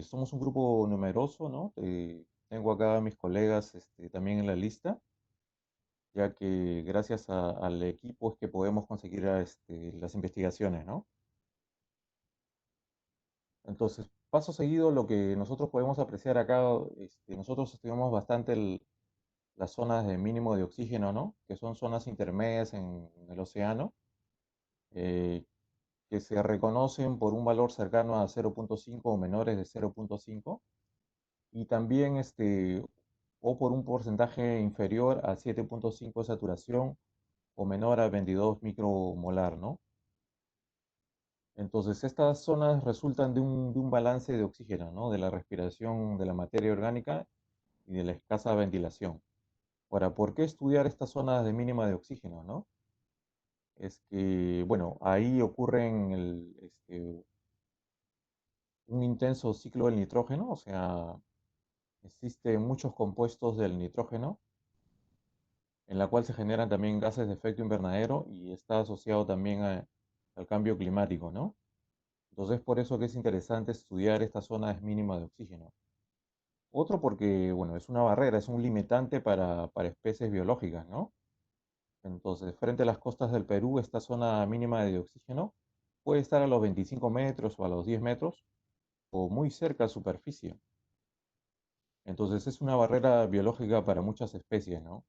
Somos un grupo numeroso, ¿no? Tengo acá a mis colegas también en la lista, ya que gracias al equipo es que podemos conseguir las investigaciones, ¿no? Entonces, paso seguido, lo que nosotros podemos apreciar acá, nosotros estudiamos bastante las zonas de mínimo de oxígeno, ¿no? Que son zonas intermedias en el océano, eh, que se reconocen por un valor cercano a 0,5 o menores de 0,5 y también o por un porcentaje inferior a 7,5 de saturación o menor a 22 micromolar, ¿no? Entonces, estas zonas resultan de un balance de oxígeno, ¿no? De la respiración de la materia orgánica y de la escasa ventilación. Ahora, ¿por qué estudiar estas zonas de mínima de oxígeno, no? Es que, bueno, ahí ocurre un intenso ciclo del nitrógeno, o sea, existen muchos compuestos del nitrógeno en la cual se generan también gases de efecto invernadero y está asociado también al cambio climático, ¿no? Entonces, por eso que es interesante estudiar estas zonas mínimas de oxígeno. Otro porque, bueno, es una barrera, es un limitante para especies biológicas, ¿no? Entonces, frente a las costas del Perú, esta zona mínima de oxígeno puede estar a los 25 metros o a los 10 metros o muy cerca a superficie. Entonces, es una barrera biológica para muchas especies, ¿no?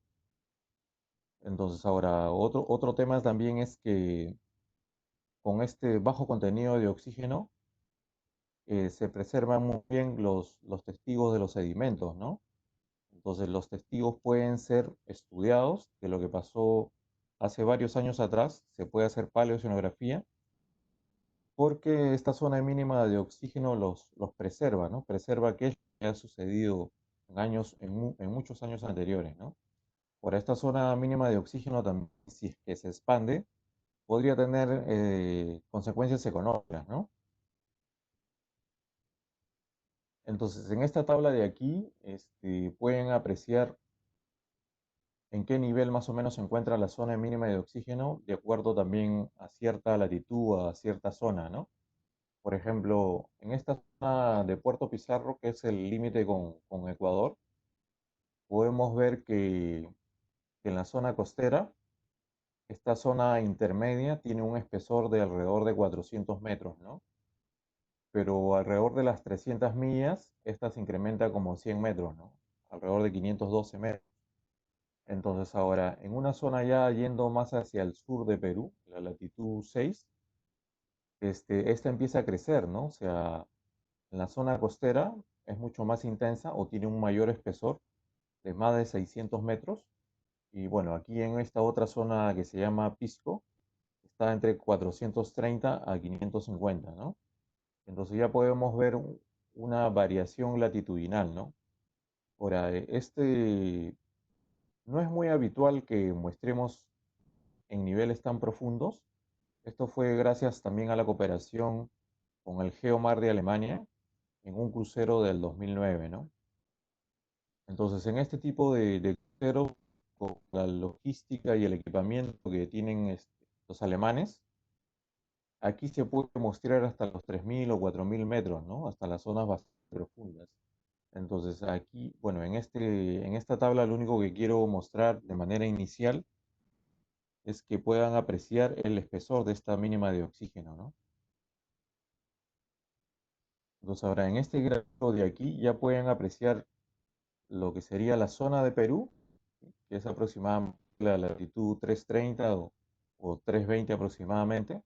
Entonces, ahora, otro tema también es que con este bajo contenido de oxígeno se preservan muy bien los testigos de los sedimentos, ¿no? Entonces los testigos pueden ser estudiados de lo que pasó hace varios años atrás, se puede hacer paleoceanografía, porque esta zona mínima de oxígeno los preserva, ¿no? Preserva aquello que ha sucedido en muchos años anteriores, ¿no? Por esta zona mínima de oxígeno también, si es que se expande, podría tener consecuencias económicas, ¿no? Entonces, en esta tabla de aquí, pueden apreciar en qué nivel más o menos se encuentra la zona mínima de oxígeno, de acuerdo también a cierta latitud, a cierta zona, ¿no? Por ejemplo, en esta zona de Puerto Pizarro, que es el límite con Ecuador, podemos ver que en la zona costera, esta zona intermedia tiene un espesor de alrededor de 400 metros, ¿no? Pero alrededor de las 300 millas, esta se incrementa como 100 metros, ¿no? Alrededor de 512 metros. Entonces ahora, en una zona ya yendo más hacia el sur de Perú, la latitud 6, esta empieza a crecer, ¿no? O sea, en la zona costera es mucho más intensa o tiene un mayor espesor de más de 600 metros. Y bueno, aquí en esta otra zona que se llama Pisco, está entre 430 a 550, ¿no? Entonces ya podemos ver una variación latitudinal, ¿no? Ahora, no es muy habitual que muestremos en niveles tan profundos. Esto fue gracias también a la cooperación con el Geomar de Alemania en un crucero del 2009, ¿no? Entonces, en este tipo de crucero, con la logística y el equipamiento que tienen los alemanes, aquí se puede mostrar hasta los 3.000 o 4.000 metros, ¿no? Hasta las zonas bastante profundas. Entonces, aquí, bueno, en esta tabla lo único que quiero mostrar de manera inicial es que puedan apreciar el espesor de esta mínima de oxígeno, ¿no? Entonces ahora en este gráfico de aquí ya pueden apreciar lo que sería la zona de Perú, que es aproximadamente la latitud 330 o 320 aproximadamente,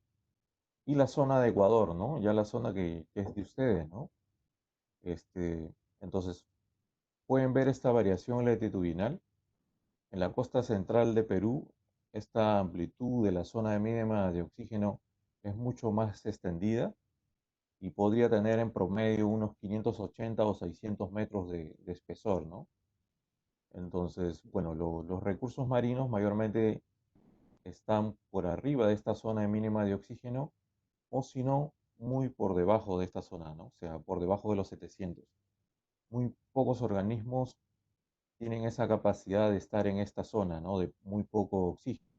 y la zona de Ecuador, ¿no? Ya la zona que es de ustedes, ¿no? Entonces pueden ver esta variación latitudinal. En la costa central de Perú, esta amplitud de la zona de mínima de oxígeno es mucho más extendida y podría tener en promedio unos 580 o 600 metros de espesor, ¿no? Entonces, bueno, los recursos marinos mayormente están por arriba de esta zona de mínima de oxígeno o si no, muy por debajo de esta zona, ¿no? O sea, por debajo de los 700. Muy pocos organismos tienen esa capacidad de estar en esta zona, ¿no? De muy poco oxígeno.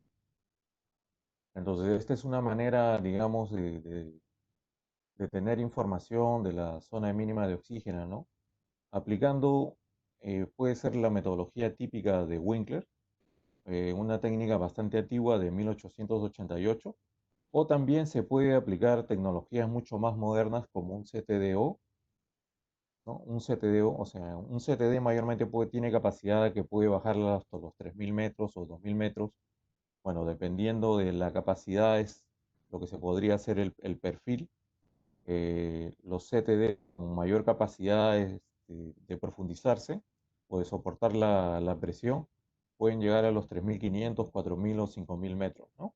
Entonces, esta es una manera, digamos, de tener información de la zona mínima de oxígeno, ¿no? Aplicando, puede ser la metodología típica de Winkler, una técnica bastante antigua de 1888, o también se puede aplicar tecnologías mucho más modernas como un CTDO, ¿no? Un CTDO, o sea, un CTD mayormente tiene capacidad que puede bajar hasta los 3.000 metros o 2.000 metros. Bueno, dependiendo de la capacidad es lo que se podría hacer el perfil. Los CTD con mayor capacidad de profundizarse o de soportar la presión pueden llegar a los 3.500, 4.000 o 5.000 metros, ¿no?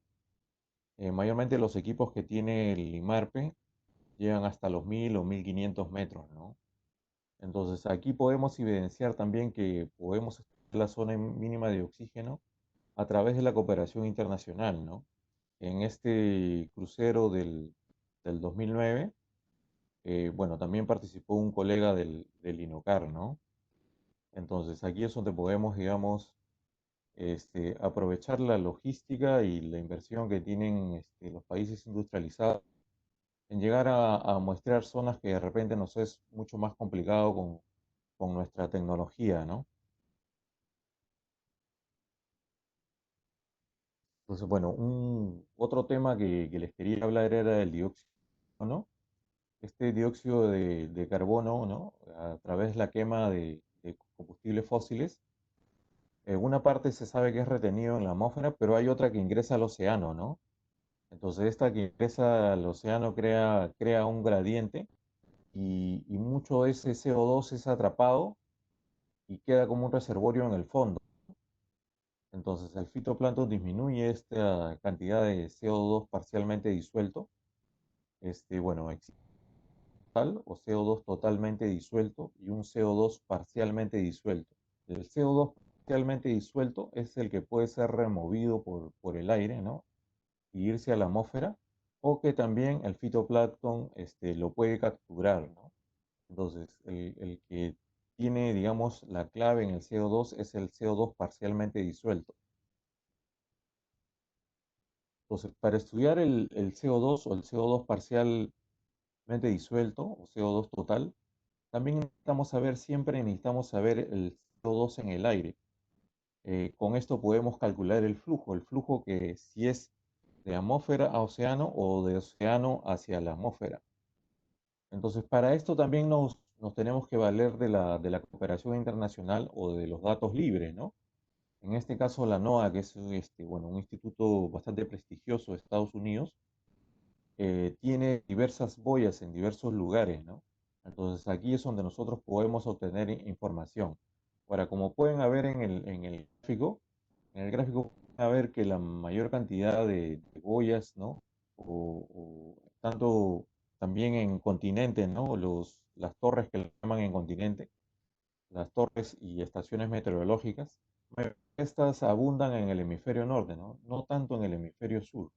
Mayormente los equipos que tiene el IMARPE llegan hasta los 1.000 o 1.500 metros, ¿no? Entonces aquí podemos evidenciar también que podemos estudiar la zona mínima de oxígeno a través de la cooperación internacional, ¿no? En este crucero del 2009, bueno, también participó un colega del INOCAR, ¿no? Entonces aquí es donde podemos, digamos, aprovechar la logística y la inversión que tienen los países industrializados en llegar a muestrear zonas que de repente nos es mucho más complicado con nuestra tecnología, ¿no? Entonces, bueno, otro tema que les quería hablar era el dióxido, ¿no? Este dióxido de carbono, ¿no? A través de la quema de combustibles fósiles, una parte se sabe que es retenido en la atmósfera, pero hay otra que ingresa al océano, ¿no? Entonces, esta que ingresa al océano crea un gradiente y mucho de ese CO2 es atrapado y queda como un reservorio en el fondo. Entonces, el fitoplancton disminuye esta cantidad de CO2 parcialmente disuelto. Bueno, existe o CO2 totalmente disuelto y un CO2 parcialmente disuelto. El CO2 parcialmente disuelto es el que puede ser removido por el aire, ¿no? Y irse a la atmósfera, o que también el fitoplancton lo puede capturar, ¿no? Entonces, el que tiene, digamos, la clave en el CO2 es el CO2 parcialmente disuelto. Entonces, para estudiar el CO2 o el CO2 parcialmente disuelto o CO2 total, también necesitamos saber el CO2 en el aire. Con esto podemos calcular el flujo que si es de atmósfera a océano o de océano hacia la atmósfera. Entonces, para esto también nos tenemos que valer de la cooperación internacional o de los datos libres, ¿no? En este caso, la NOAA, que es bueno, un instituto bastante prestigioso de Estados Unidos, tiene diversas boyas en diversos lugares, ¿no? Entonces, aquí es donde nosotros podemos obtener información. Ahora, como pueden ver en el gráfico pueden ver que la mayor cantidad de boyas, ¿no? O tanto también en continente, ¿no? Las torres que le llaman en continente, las torres y estaciones meteorológicas, estas abundan en el hemisferio norte, ¿no? No tanto en el hemisferio sur.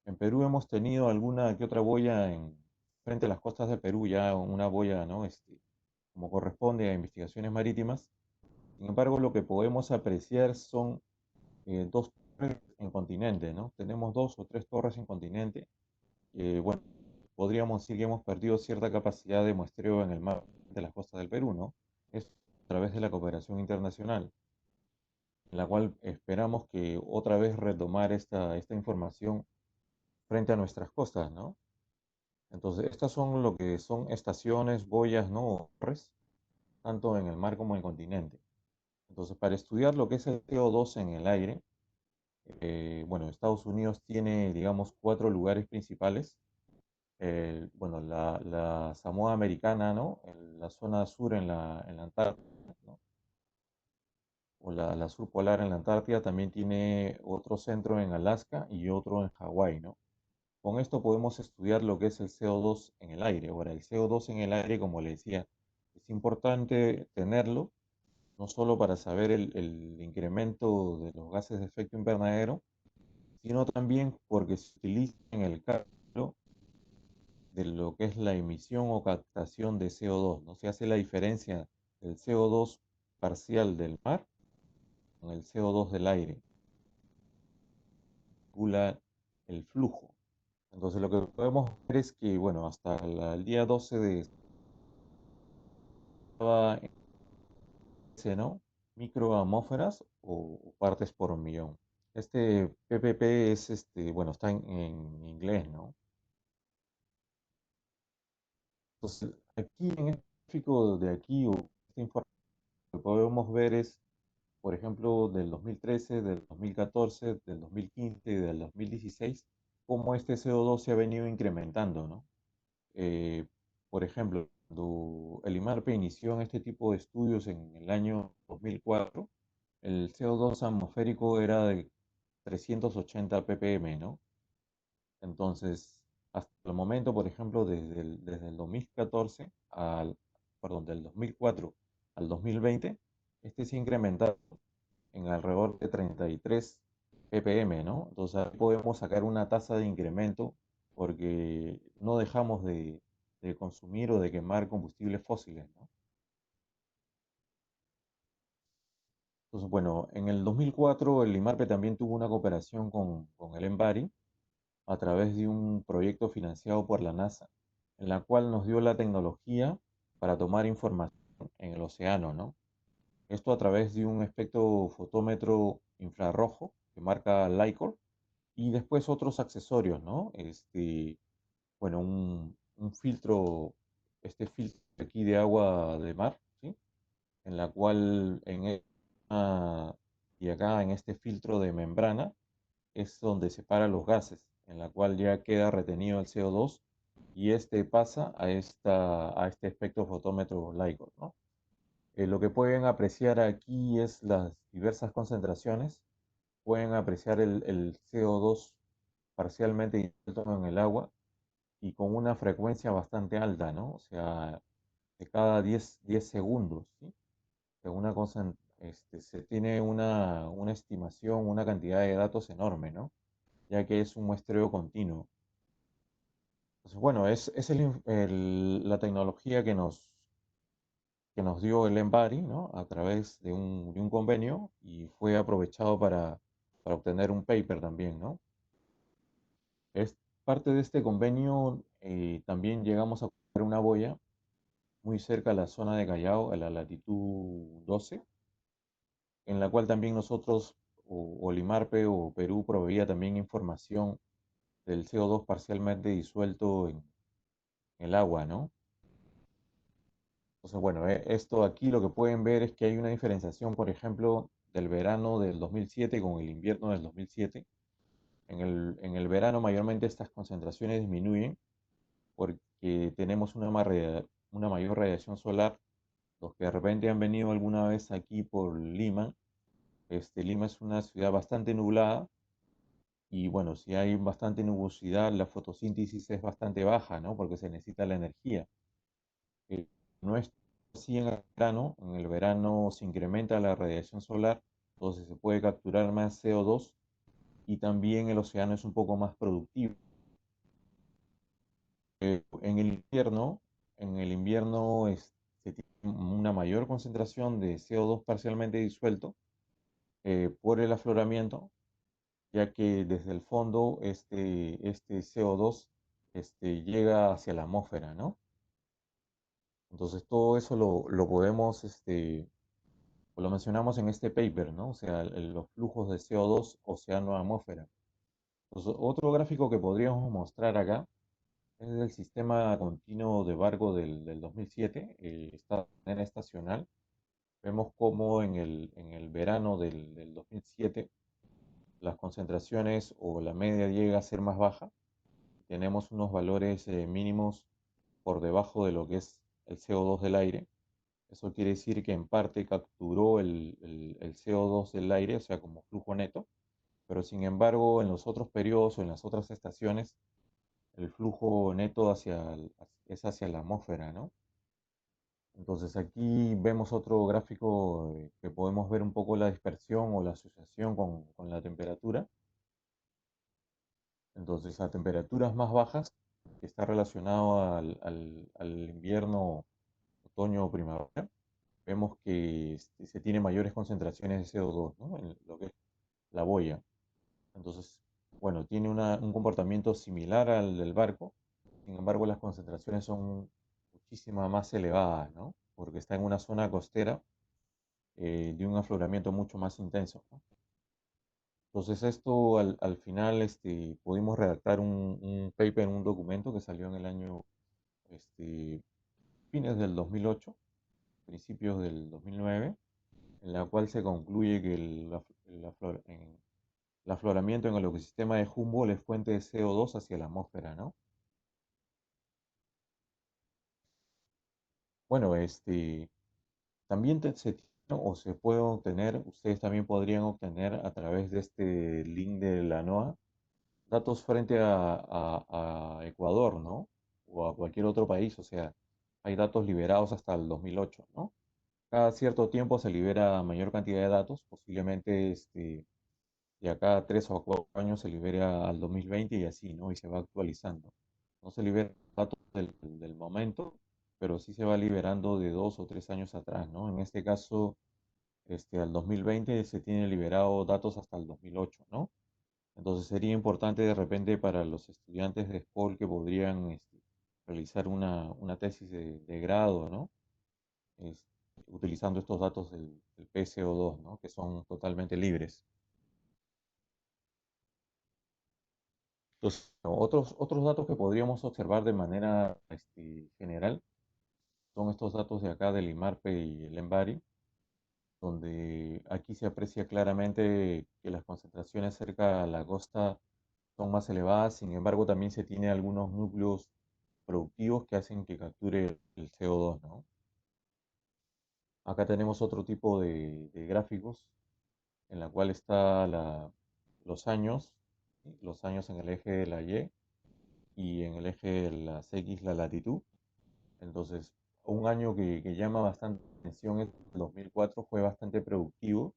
En Perú hemos tenido alguna que otra boya frente a las costas de Perú, ya una boya, ¿no? Como corresponde a investigaciones marítimas. Sin embargo, lo que podemos apreciar son dos torres en continente, ¿no? Tenemos dos o tres torres en continente. Bueno, podríamos decir que hemos perdido cierta capacidad de muestreo en el mar de las costas del Perú, ¿no? Es a través de la cooperación internacional, en la cual esperamos que otra vez retomar esta información frente a nuestras costas, ¿no? Entonces, estas son lo que son estaciones, boyas, ¿no? O torres, tanto en el mar como en el continente. Entonces, para estudiar lo que es el CO2 en el aire, bueno, Estados Unidos tiene, digamos, cuatro lugares principales. Bueno, la Samoa Americana, ¿no? La zona sur en la Antártida, ¿no? O la sur polar en la Antártida, también tiene otro centro en Alaska y otro en Hawái, ¿no? Con esto podemos estudiar lo que es el CO2 en el aire. Ahora, el CO2 en el aire, como le decía, es importante tenerlo, no solo para saber el incremento de los gases de efecto invernadero, sino también porque se utiliza en el cálculo de lo que es la emisión o captación de CO2. No se hace la diferencia del CO2 parcial del mar con el CO2 del aire, calcula el flujo. Entonces lo que podemos ver es que, bueno, hasta el día 12 de estaba en ese, ¿no? Microatmósferas o partes por millón. Este PPP es, bueno, está en inglés, ¿no? Entonces, aquí en este gráfico de aquí, o esta información que podemos ver es, por ejemplo, del 2013, del 2014, del 2015 y del 2016, cómo este CO2 se ha venido incrementando, ¿no? Eh, por ejemplo, cuando el IMARPE inició en este tipo de estudios en el año 2004, el CO2 atmosférico era de 380 ppm, ¿no? Entonces, hasta el momento, por ejemplo, desde el 2014 perdón, del 2004 al 2020, este se ha incrementado en alrededor de 33 ppm, ¿no? Entonces, ahí podemos sacar una tasa de incremento porque no dejamos de consumir o de quemar combustibles fósiles, ¿no? Entonces, bueno, en el 2004 el IMARPE también tuvo una cooperación con el ENVARI a través de un proyecto financiado por la NASA, en la cual nos dio la tecnología para tomar información en el océano, ¿no? Esto a través de un espectrofotómetro infrarrojo que marca LICOR y después otros accesorios, ¿no? Bueno, un filtro, este filtro aquí de agua de mar, ¿sí? En la cual y acá en este filtro de membrana es donde separa los gases, en la cual ya queda retenido el CO2 y este pasa a este espectrofotómetro LIGO, ¿no? Lo que pueden apreciar aquí es las diversas concentraciones. Pueden apreciar el CO2 parcialmente disuelto en el agua y con una frecuencia bastante alta, ¿no? O sea, de cada 10 segundos, ¿sí? Una cosa, se tiene una estimación, una cantidad de datos enorme, ¿no? Ya que es un muestreo continuo. Entonces, bueno, es la tecnología que nos dio el Embody, ¿no? A través de un convenio y fue aprovechado para obtener un paper también, ¿no? Es parte de este convenio, también llegamos a comprar una boya muy cerca a la zona de Callao, a la latitud 12, en la cual también nosotros, o Limarpe o Perú, proveía también información del CO2 parcialmente disuelto en el agua, ¿no? Entonces, bueno, esto aquí lo que pueden ver es que hay una diferenciación, por ejemplo, del verano del 2007 con el invierno del 2007. En el verano mayormente estas concentraciones disminuyen porque tenemos una mayor radiación solar. Los que de repente han venido alguna vez aquí por Lima, Lima es una ciudad bastante nublada y bueno, si hay bastante nubosidad, la fotosíntesis es bastante baja, ¿no? Porque se necesita la energía. No es así en el verano. En el verano se incrementa la radiación solar, entonces se puede capturar más CO2 y también el océano es un poco más productivo. En el invierno se tiene una mayor concentración de CO2 parcialmente disuelto por el afloramiento, ya que desde el fondo este CO2 llega hacia la atmósfera, ¿no? Entonces todo eso lo podemos, lo mencionamos en este paper, ¿no? O sea, los flujos de CO2 océano-atmósfera. Entonces, otro gráfico que podríamos mostrar acá es el sistema continuo de Barco del 2007, está de manera estacional. Vemos cómo en el verano del 2007 las concentraciones o la media llega a ser más baja. Tenemos unos valores mínimos por debajo de lo que es el CO2 del aire. Eso quiere decir que en parte capturó el CO2 del aire, o sea, como flujo neto, pero sin embargo en los otros periodos o en las otras estaciones el flujo neto es hacia la atmósfera, ¿no? Entonces aquí vemos otro gráfico que podemos ver un poco la dispersión o la asociación con la temperatura. Entonces a temperaturas más bajas, que está relacionado al invierno, otoño o primavera, vemos que se tiene mayores concentraciones de CO2, ¿no? En lo que es la boya. Entonces, bueno, tiene un comportamiento similar al del barco, sin embargo las concentraciones son muchísimo más elevadas, ¿no? Porque está en una zona costera de un afloramiento mucho más intenso, ¿no? Entonces esto al final pudimos redactar un paper, un documento que salió en el año este, fines del 2008, principios del 2009, en la cual se concluye que el afloramiento en el ecosistema de Humboldt es fuente de CO2 hacia la atmósfera, ¿no? Bueno, también se tiene o se puede obtener, ustedes también podrían obtener a través de este link de la NOAA datos frente a Ecuador, ¿no? O a cualquier otro país, o sea, hay datos liberados hasta el 2008, ¿no? Cada cierto tiempo se libera mayor cantidad de datos, posiblemente de acá a 3 o 4 años se libera al 2020 y así, ¿no? Y se va actualizando. No se libera datos del momento, pero sí se va liberando de 2 o 3 años atrás, ¿no? En este caso, al 2020 se tiene liberado datos hasta el 2008, ¿no? Entonces sería importante de repente para los estudiantes de SPOL que podrían realizar una tesis de grado, ¿no? Es- Utilizando estos datos del PCO2, ¿no? Que son totalmente libres. Entonces, otros datos que podríamos observar de manera general son estos datos de acá del IMARPE y el EMBARI, donde aquí se aprecia claramente que las concentraciones cerca a la costa son más elevadas, sin embargo también se tiene algunos núcleos productivos que hacen que capture el CO2, ¿no? Acá tenemos otro tipo de gráficos en la cual está los años, ¿sí? Los años en el eje de la y en el eje de las X la latitud. Entonces, un año que llama bastante atención es el 2004, fue bastante productivo,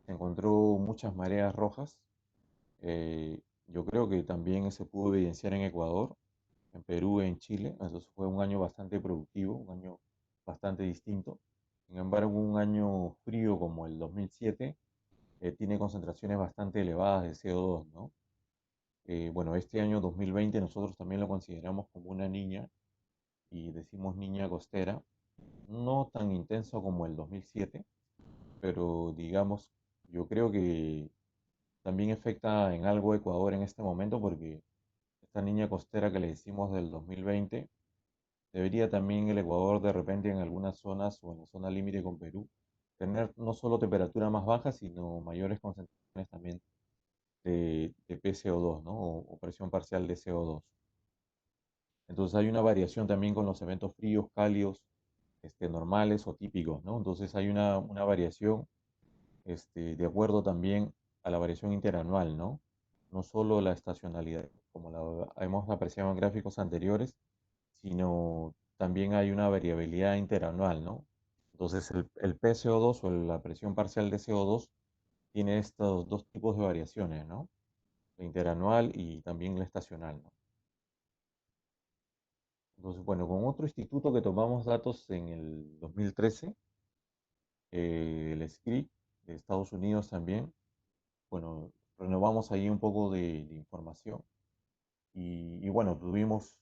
se encontró muchas mareas rojas. eh, yo creo que también se pudo evidenciar en Ecuador, en Perú, en Chile. Entonces fue un año bastante productivo, un año bastante distinto. Sin embargo, un año frío como el 2007 tiene concentraciones bastante elevadas de CO2, ¿no? Bueno, este año 2020 nosotros también lo consideramos como una niña y decimos niña costera, no tan intenso como el 2007, pero digamos, yo creo que también afecta en algo Ecuador en este momento porque esta niña costera que le decimos del 2020, debería también el Ecuador de repente en algunas zonas o en la zona límite con Perú tener no solo temperatura más baja, sino mayores concentraciones también de PCO2, ¿no? O presión parcial de CO2. Entonces hay una variación también con los eventos fríos, cálidos, normales o típicos, ¿no? Entonces hay una variación de acuerdo también a la variación interanual, ¿no? No solo la estacionalidad, como la hemos apreciado en gráficos anteriores, sino también hay una variabilidad interanual, ¿no? Entonces el PCO2 o la presión parcial de CO2 tiene estos dos tipos de variaciones, ¿no? La interanual y también la estacional, ¿no? Entonces, bueno, con otro instituto que tomamos datos en el 2013, el SCRI de Estados Unidos también, bueno, renovamos ahí un poco de información y bueno, tuvimos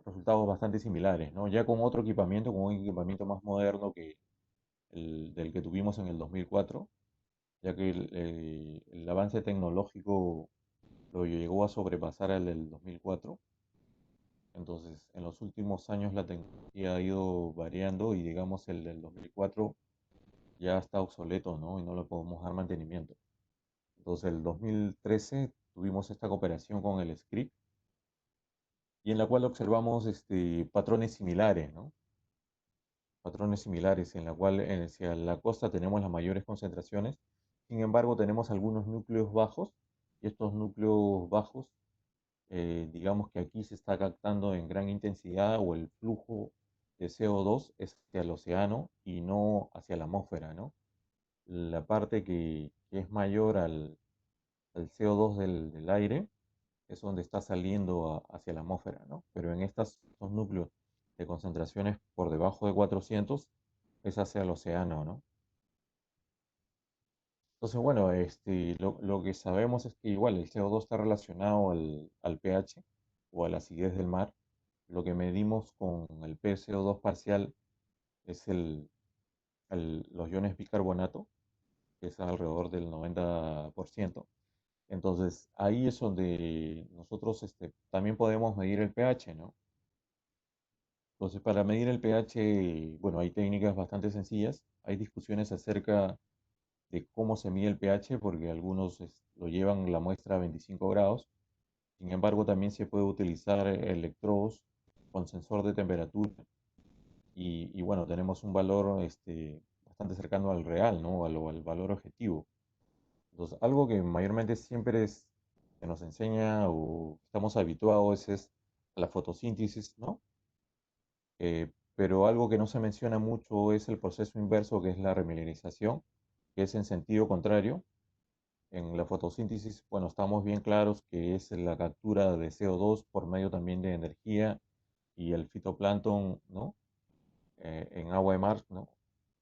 resultados bastante similares, ¿no? Ya con otro equipamiento, con un equipamiento más moderno que del que tuvimos en el 2004, ya que el avance tecnológico lo llegó a sobrepasar el del 2004. Entonces, en los últimos años la tecnología ha ido variando y digamos el del 2004 ya está obsoleto, ¿no? Y no le podemos dar mantenimiento. Entonces, el 2013 tuvimos esta cooperación con el SCRIP y en la cual observamos patrones similares, ¿no? Patrones similares en la cual hacia la costa tenemos las mayores concentraciones, sin embargo tenemos algunos núcleos bajos y estos núcleos bajos, digamos que aquí se está captando en gran intensidad o el flujo de CO2 es hacia el océano y no hacia la atmósfera, ¿no? La parte que es mayor al CO2 del aire es donde está saliendo hacia la atmósfera, ¿no? Pero en estos núcleos de concentraciones por debajo de 400 es hacia el océano, ¿no? Entonces, bueno, lo que sabemos es que igual el CO2 está relacionado al pH o a la acidez del mar. Lo que medimos con el PCO2 parcial es los iones bicarbonato, que es alrededor del 90%. Entonces, ahí es donde nosotros también podemos medir el pH, ¿no? Entonces, para medir el pH, bueno, hay técnicas bastante sencillas. Hay discusiones acerca de cómo se mide el pH, porque algunos lo llevan la muestra a 25 grados. Sin embargo, también se puede utilizar electrodos con sensor de temperatura. Y bueno, tenemos un valor bastante cercano al real, ¿no? Al valor objetivo. Entonces, algo que mayormente siempre que nos enseña o estamos habituados es la fotosíntesis, ¿no? Pero algo que no se menciona mucho es el proceso inverso, que es la remilenización, que es en sentido contrario. En la fotosíntesis, bueno, estamos bien claros que es la captura de CO2 por medio también de energía y el fitoplancton, ¿no? En agua de mar, ¿no?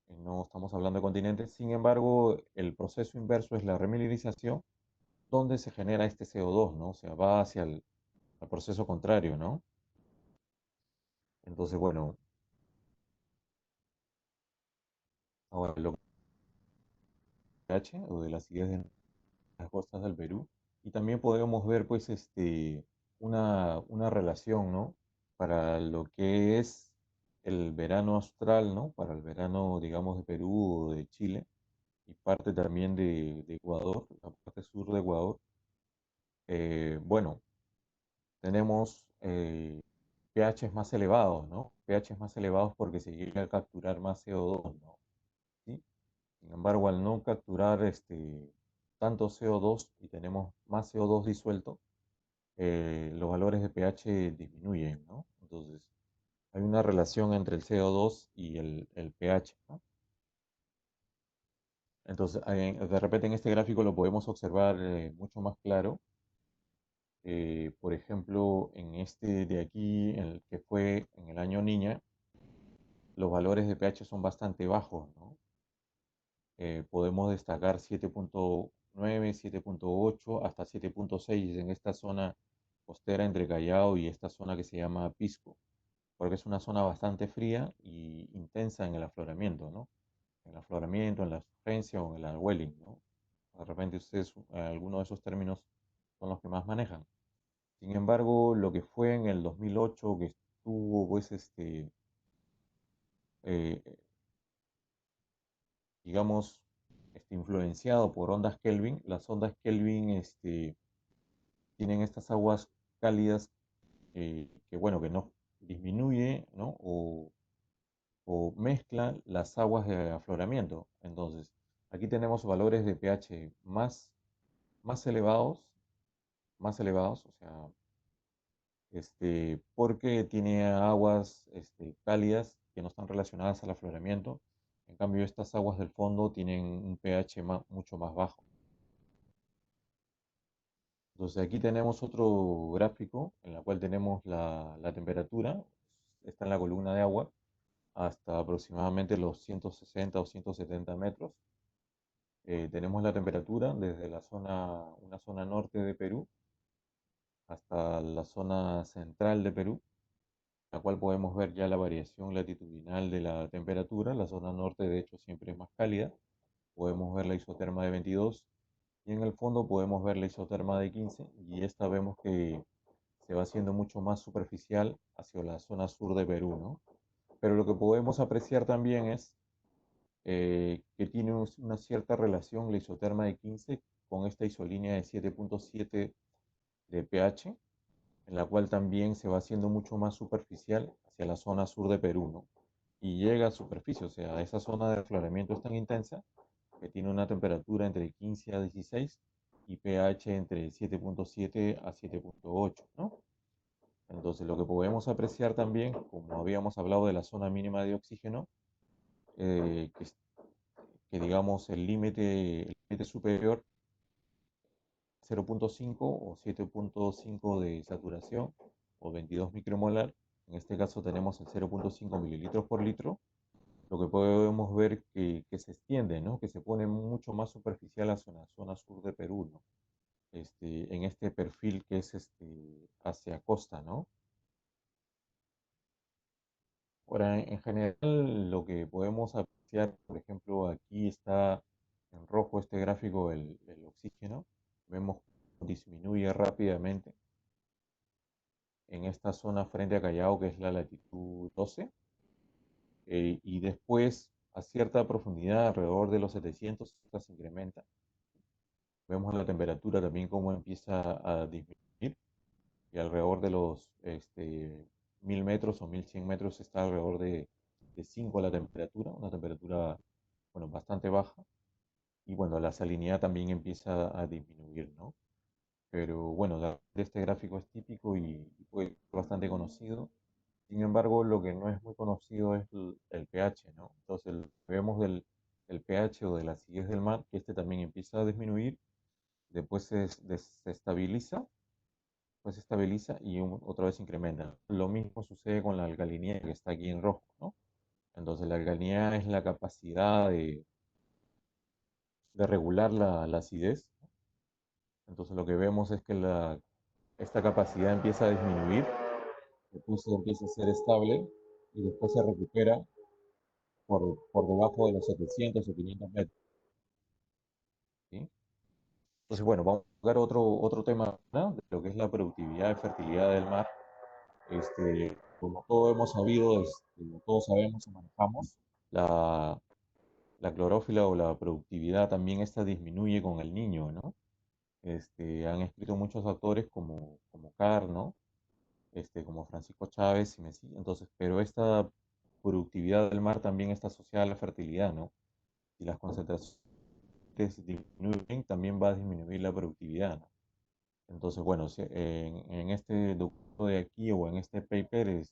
No estamos hablando de continentes. Sin embargo, el proceso inverso es la remilinización, donde se genera este CO2, ¿no? O sea, va hacia el proceso contrario, ¿no? Entonces, bueno, ahora lo que H o de las ideas de las costas del Perú. Y también podemos ver, pues, una relación, ¿no? Para lo que es el verano austral, ¿no? Para el verano, digamos, de Perú o de Chile y parte también de Ecuador, la parte sur de Ecuador. Bueno, tenemos pHs más elevados, ¿no? pHs más elevados porque se llega a capturar más CO2, ¿no? ¿Sí? Sin embargo, al no capturar tanto CO2 y tenemos más CO2 disuelto, los valores de pH disminuyen, ¿no? Entonces, hay una relación entre el CO2 y el pH, ¿no? Entonces, de repente en este gráfico lo podemos observar mucho más claro. Por ejemplo, en este de aquí, en el que fue en el año Niña, los valores de pH son bastante bajos, ¿no? Podemos destacar 7.9, 7.8 hasta 7.6 en esta zona costera entre Callao y esta zona que se llama Pisco, porque es una zona bastante fría y intensa en el afloramiento, ¿no? En el afloramiento, en la surgencia o en el welling, ¿no? De repente ustedes algunos de esos términos son los que más manejan. Sin embargo, lo que fue en el 2008, que estuvo pues eh, digamos, influenciado por ondas Kelvin. Las ondas Kelvin tienen estas aguas cálidas bueno, que no disminuye, ¿no? O mezcla las aguas de afloramiento. Entonces, aquí tenemos valores de pH más elevados, o sea, porque tiene aguas cálidas que no están relacionadas al afloramiento. En cambio, estas aguas del fondo tienen un pH mucho más bajo. Entonces aquí tenemos otro gráfico en el cual tenemos la temperatura, está en la columna de agua, hasta aproximadamente los 160 o 170 metros. Tenemos la temperatura desde una zona norte de Perú hasta la zona central de Perú, la cual podemos ver ya la variación latitudinal de la temperatura. La zona norte de hecho siempre es más cálida. Podemos ver la isoterma de 22 y en el fondo podemos ver la isoterma de 15 y esta vemos que se va haciendo mucho más superficial hacia la zona sur de Perú, ¿no? Pero lo que podemos apreciar también es que tiene una cierta relación la isoterma de 15 con esta isolínea de 7.7 de pH, en la cual también se va haciendo mucho más superficial hacia la zona sur de Perú, ¿no? Y llega a superficie, o sea, esa zona de afloramiento es tan intensa que tiene una temperatura entre 15 a 16 y pH entre 7.7 a 7.8, ¿no? Entonces, lo que podemos apreciar también, como habíamos hablado de la zona mínima de oxígeno, que, que digamos el límite superior 0.5 o 7.5 de saturación o 22 micromolar. En este caso tenemos el 0.5 mililitros por litro. lo que podemos ver que se extiende, ¿no? Que se pone mucho más superficial hacia la zona sur de Perú, ¿no? En este perfil que es hacia costa, ¿no? Ahora, en general, lo que podemos apreciar, por ejemplo, aquí está en rojo este gráfico el oxígeno. Vemos cómo disminuye rápidamente en esta zona frente a Callao, que es la latitud 12, y después a cierta profundidad, alrededor de los 700, esta se incrementa. Vemos la temperatura también cómo empieza a disminuir y alrededor de los 1000 metros o 1100 metros está alrededor de 5 la temperatura, una temperatura, bueno, bastante baja. Y bueno, la salinidad también empieza a disminuir, ¿no? Pero bueno, este gráfico es típico y fue bastante conocido. Sin embargo, lo que no es muy conocido es el pH, ¿no? Entonces, vemos el pH o de la acidez del mar, que este también empieza a disminuir, después se estabiliza, pues se estabiliza y otra vez incrementa. Lo mismo sucede con la alcalinidad que está aquí en rojo, ¿no? Entonces, la alcalinidad es la capacidad de regular la acidez. Entonces, lo que vemos es que esta capacidad empieza a disminuir, después empieza a ser estable y después se recupera por debajo de los 700 o 500 metros, ¿sí? Entonces, bueno, vamos a ver otro tema, ¿no? De lo que es la productividad y fertilidad del mar. Como todos hemos sabido, como todos sabemos y manejamos, la, la clorófila o la productividad también esta disminuye con el niño, ¿no? Han escrito muchos autores como Carr, ¿no? Como Francisco Chávez y Messi. Entonces, pero esta productividad del mar también está asociada a la fertilidad, ¿no? Si las concentraciones disminuyen, también va a disminuir la productividad, ¿no? Entonces, bueno, en este documento de aquí o en este paper,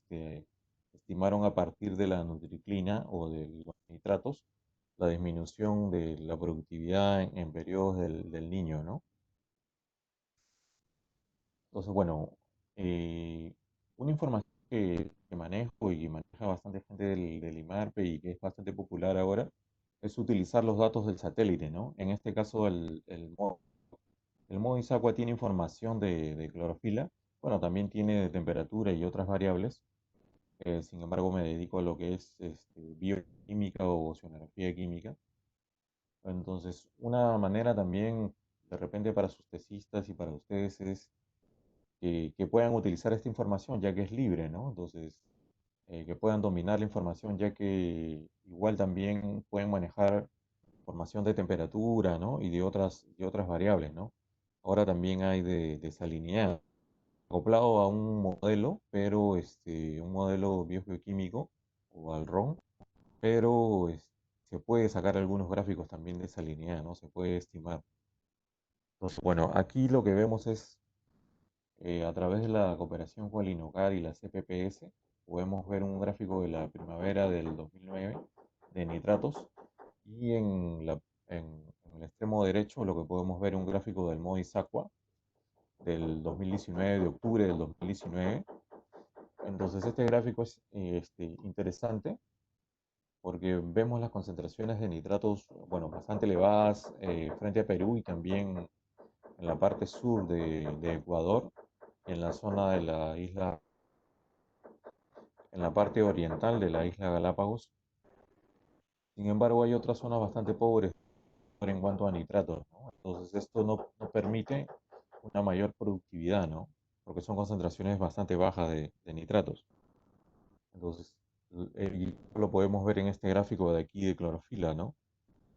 estimaron a partir de la nutriclina o de los nitratos la disminución de la productividad en periodos del niño, ¿no? Entonces, bueno, una información que manejo y que maneja bastante gente del IMARPE y que es bastante popular ahora es utilizar los datos del satélite, ¿no? En este caso, el modo ISACUA tiene información de clorofila, bueno, también tiene de temperatura y otras variables. Sin embargo, me dedico a lo que es bioquímica o oceanografía química. Entonces, una manera también, de repente, para sus tesistas y para ustedes es que puedan utilizar esta información, ya que es libre, ¿no? Entonces, que puedan dominar la información, ya que igual también pueden manejar información de temperatura, ¿no? Y de otras variables, ¿no? Ahora también hay de salinidad, acoplado a un modelo, pero un modelo biogeoquímico o al RON, pero se puede sacar algunos gráficos también de salinidad, ¿no? Se puede estimar. Entonces, bueno, aquí lo que vemos es a través de la cooperación con el INOCAR y la CPPS, podemos ver un gráfico de la primavera del 2009 de nitratos y en el extremo derecho lo que podemos ver un gráfico del MODIS Aqua del 2019, de octubre del 2019. Entonces este gráfico es interesante porque vemos las concentraciones de nitratos, bueno, bastante elevadas frente a Perú y también en la parte sur de Ecuador, en la zona de la isla, en la parte oriental de la isla Galápagos. Sin embargo, hay otras zonas bastante pobres en cuanto a nitratos, ¿no? Entonces, esto no permite una mayor productividad, ¿no? Porque son concentraciones bastante bajas de nitratos. Entonces, y lo podemos ver en este gráfico de aquí de clorofila, ¿no?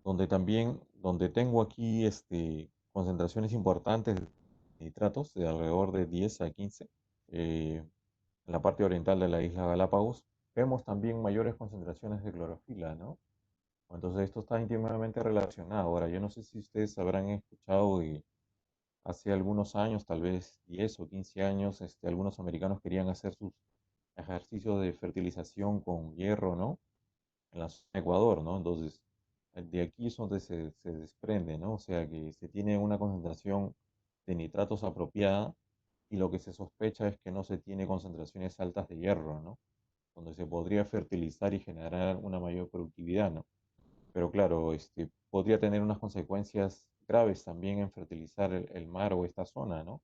Donde también, donde tengo aquí concentraciones importantes de nitratos de alrededor de 10 a 15, eh, en la parte oriental de la isla Galápagos, vemos también mayores concentraciones de clorofila, ¿no? Entonces esto está íntimamente relacionado. Ahora, yo no sé si ustedes habrán escuchado de hace algunos años, tal vez 10 o 15 años, algunos americanos querían hacer sus ejercicios de fertilización con hierro, ¿no? En la zona de Ecuador, ¿no? Entonces, de aquí es donde se desprende, ¿no? O sea que se tiene una concentración de nitratos apropiada y lo que se sospecha es que no se tiene concentraciones altas de hierro, ¿no? donde se podría fertilizar y generar una mayor productividad, ¿no? Pero claro, podría tener unas consecuencias graves también en fertilizar el mar o esta zona, ¿no?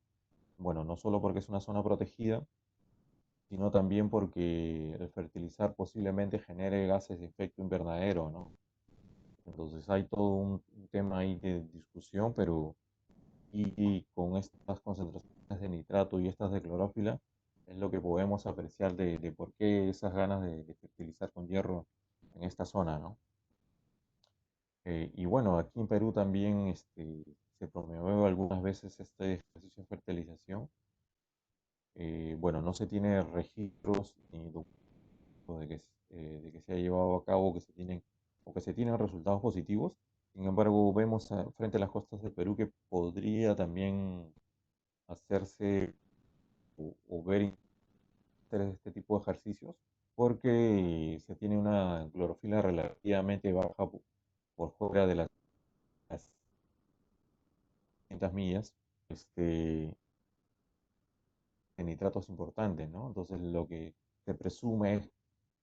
Bueno, no solo porque es una zona protegida, sino también porque el fertilizar posiblemente genere gases de efecto invernadero, ¿no? Entonces hay todo un tema ahí de discusión, pero y con estas concentraciones de nitrato y estas de clorófila es lo que podemos apreciar de por qué esas ganas de fertilizar con hierro en esta zona, ¿no? Y bueno, aquí en Perú también se promueve algunas veces este ejercicio de fertilización. Bueno, no se tiene registros ni documentos de que se ha llevado a cabo, que se tienen, o que se tienen resultados positivos. Sin embargo, vemos frente a las costas de Perú que podría también hacerse o ver hacer este tipo de ejercicios porque se tiene una clorofila relativamente baja por fuera de las 500 millas, este, de nitratos importantes, ¿no? Entonces lo que se presume es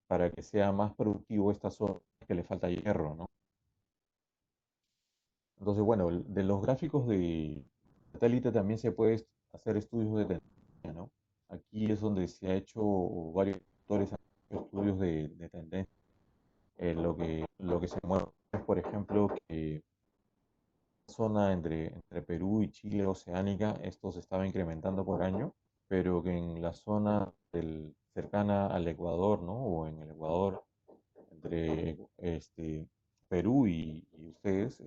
para que sea más productivo esta zona que le falta hierro, ¿no? Entonces, bueno, de los gráficos de satélite también se puede hacer estudios de tendencia, ¿no? Aquí es donde se ha hecho varios autores han hecho estudios de tendencia. Lo que se muestra es, por ejemplo, que la zona entre Perú y Chile oceánica, esto se estaba incrementando por año, pero que en la zona cercana al Ecuador, ¿no? O en el Ecuador, entre Perú y ustedes,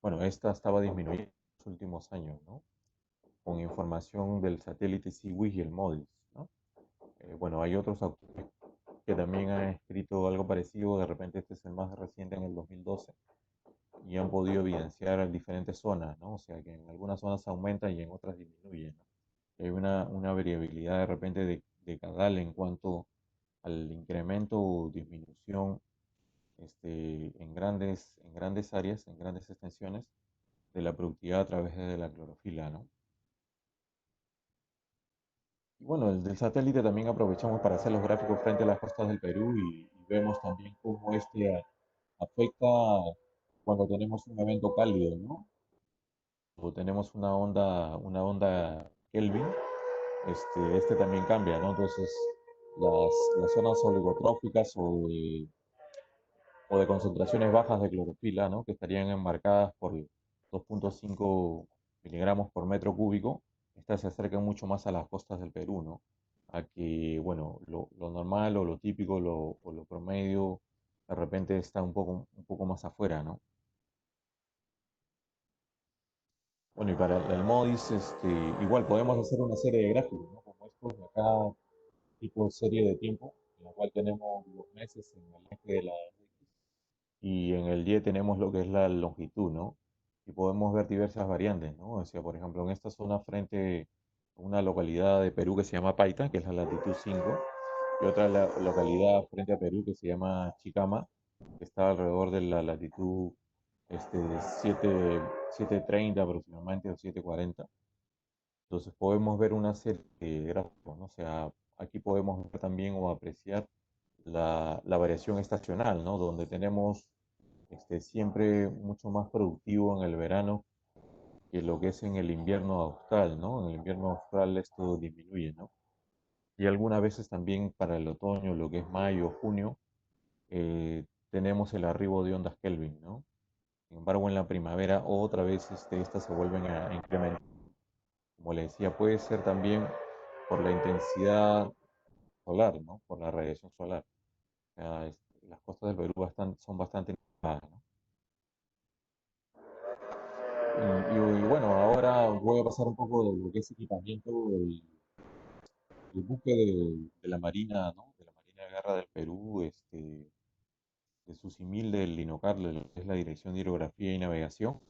bueno, esta estaba disminuyendo en los últimos años, ¿no? Con información del satélite SeaWiz y el MODIS, ¿no? Bueno, hay otros autores que también han escrito algo parecido, de repente este es el más reciente en el 2012, y han podido evidenciar diferentes zonas, ¿no? O sea, que en algunas zonas aumenta y en otras disminuye, ¿no? Hay una variabilidad de repente de caudal en cuanto al incremento o disminución en grandes áreas, en grandes extensiones de la productividad a través de la clorofila, ¿no? Y bueno, el del satélite también aprovechamos para hacer los gráficos frente a las costas del Perú y vemos también cómo afecta cuando tenemos un evento cálido, ¿no? O tenemos una onda Kelvin, este también cambia, ¿no? Entonces, las zonas oligotróficas o de concentraciones bajas de clorofila, ¿no? Que estarían enmarcadas por 2,5 miligramos por metro cúbico, estas se acercan mucho más a las costas del Perú, ¿no? A que, bueno, lo normal o lo típico o lo promedio de repente está un poco más afuera, ¿no? Bueno, y para el MODIS, igual podemos hacer una serie de gráficos, ¿no? Como estos de acá, tipo serie de tiempo, en la cual tenemos los meses en el eje de la X y en el Y tenemos lo que es la longitud, ¿no? Y podemos ver diversas variantes, ¿no? O sea, por ejemplo, en esta zona frente a una localidad de Perú que se llama Paita, que es la latitud 5, y otra localidad frente a Perú que se llama Chicama, que está alrededor de la latitud 7, 730 aproximadamente o 740. Entonces podemos ver una serie de gráficos, ¿no? O sea, aquí podemos ver también o apreciar la variación estacional, ¿no? Donde tenemos siempre mucho más productivo en el verano que lo que es en el invierno austral, ¿no? En el invierno austral esto disminuye, ¿no? Y algunas veces también para el otoño, lo que es mayo, junio, tenemos el arribo de ondas Kelvin, ¿no? Sin embargo, en la primavera otra vez estas se vuelven a incrementar. Como le decía, puede ser también por la intensidad solar, ¿no? Por la radiación solar. O sea, las costas del Perú son bastante elevadas, ¿no? Y bueno, ahora voy a pasar un poco de lo que es equipamiento del buque de la Marina, ¿no? De la Marina de Guerra del Perú, de su simil del INOCAR, de lo que es la Dirección de Hidrografía y Navegación,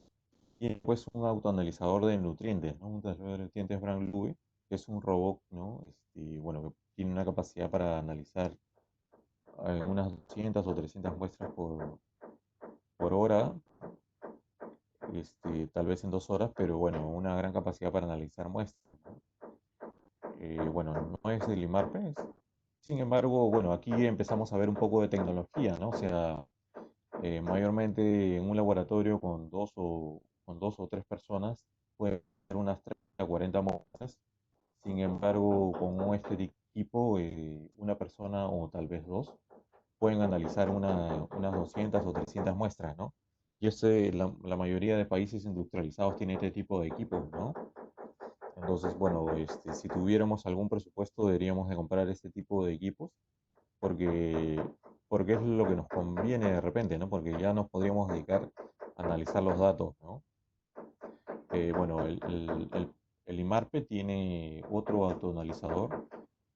y después un autoanalizador de nutrientes, ¿no? Un analizador de nutrientes Frank Louis, que es un robot, ¿no? Bueno, que tiene una capacidad para analizar unas 200 o 300 muestras por hora, tal vez en 2 horas, pero bueno, una gran capacidad para analizar muestras, ¿no? Bueno, no es el IMARPE, Sin embargo, bueno, aquí empezamos a ver un poco de tecnología, ¿no? O sea, mayormente en un laboratorio con dos o tres personas puede haber unas 30 a 40 muestras. Sin embargo, con este equipo, una persona o tal vez dos pueden analizar unas 200 o 300 muestras, ¿no? Y la mayoría de países industrializados tiene este tipo de equipos, ¿no? Entonces, bueno, si tuviéramos algún presupuesto, deberíamos de comprar este tipo de equipos porque, porque es lo que nos conviene de repente, ¿no? Porque ya nos podríamos dedicar a analizar los datos, ¿no? Bueno, el IMARPE tiene otro autoanalizador,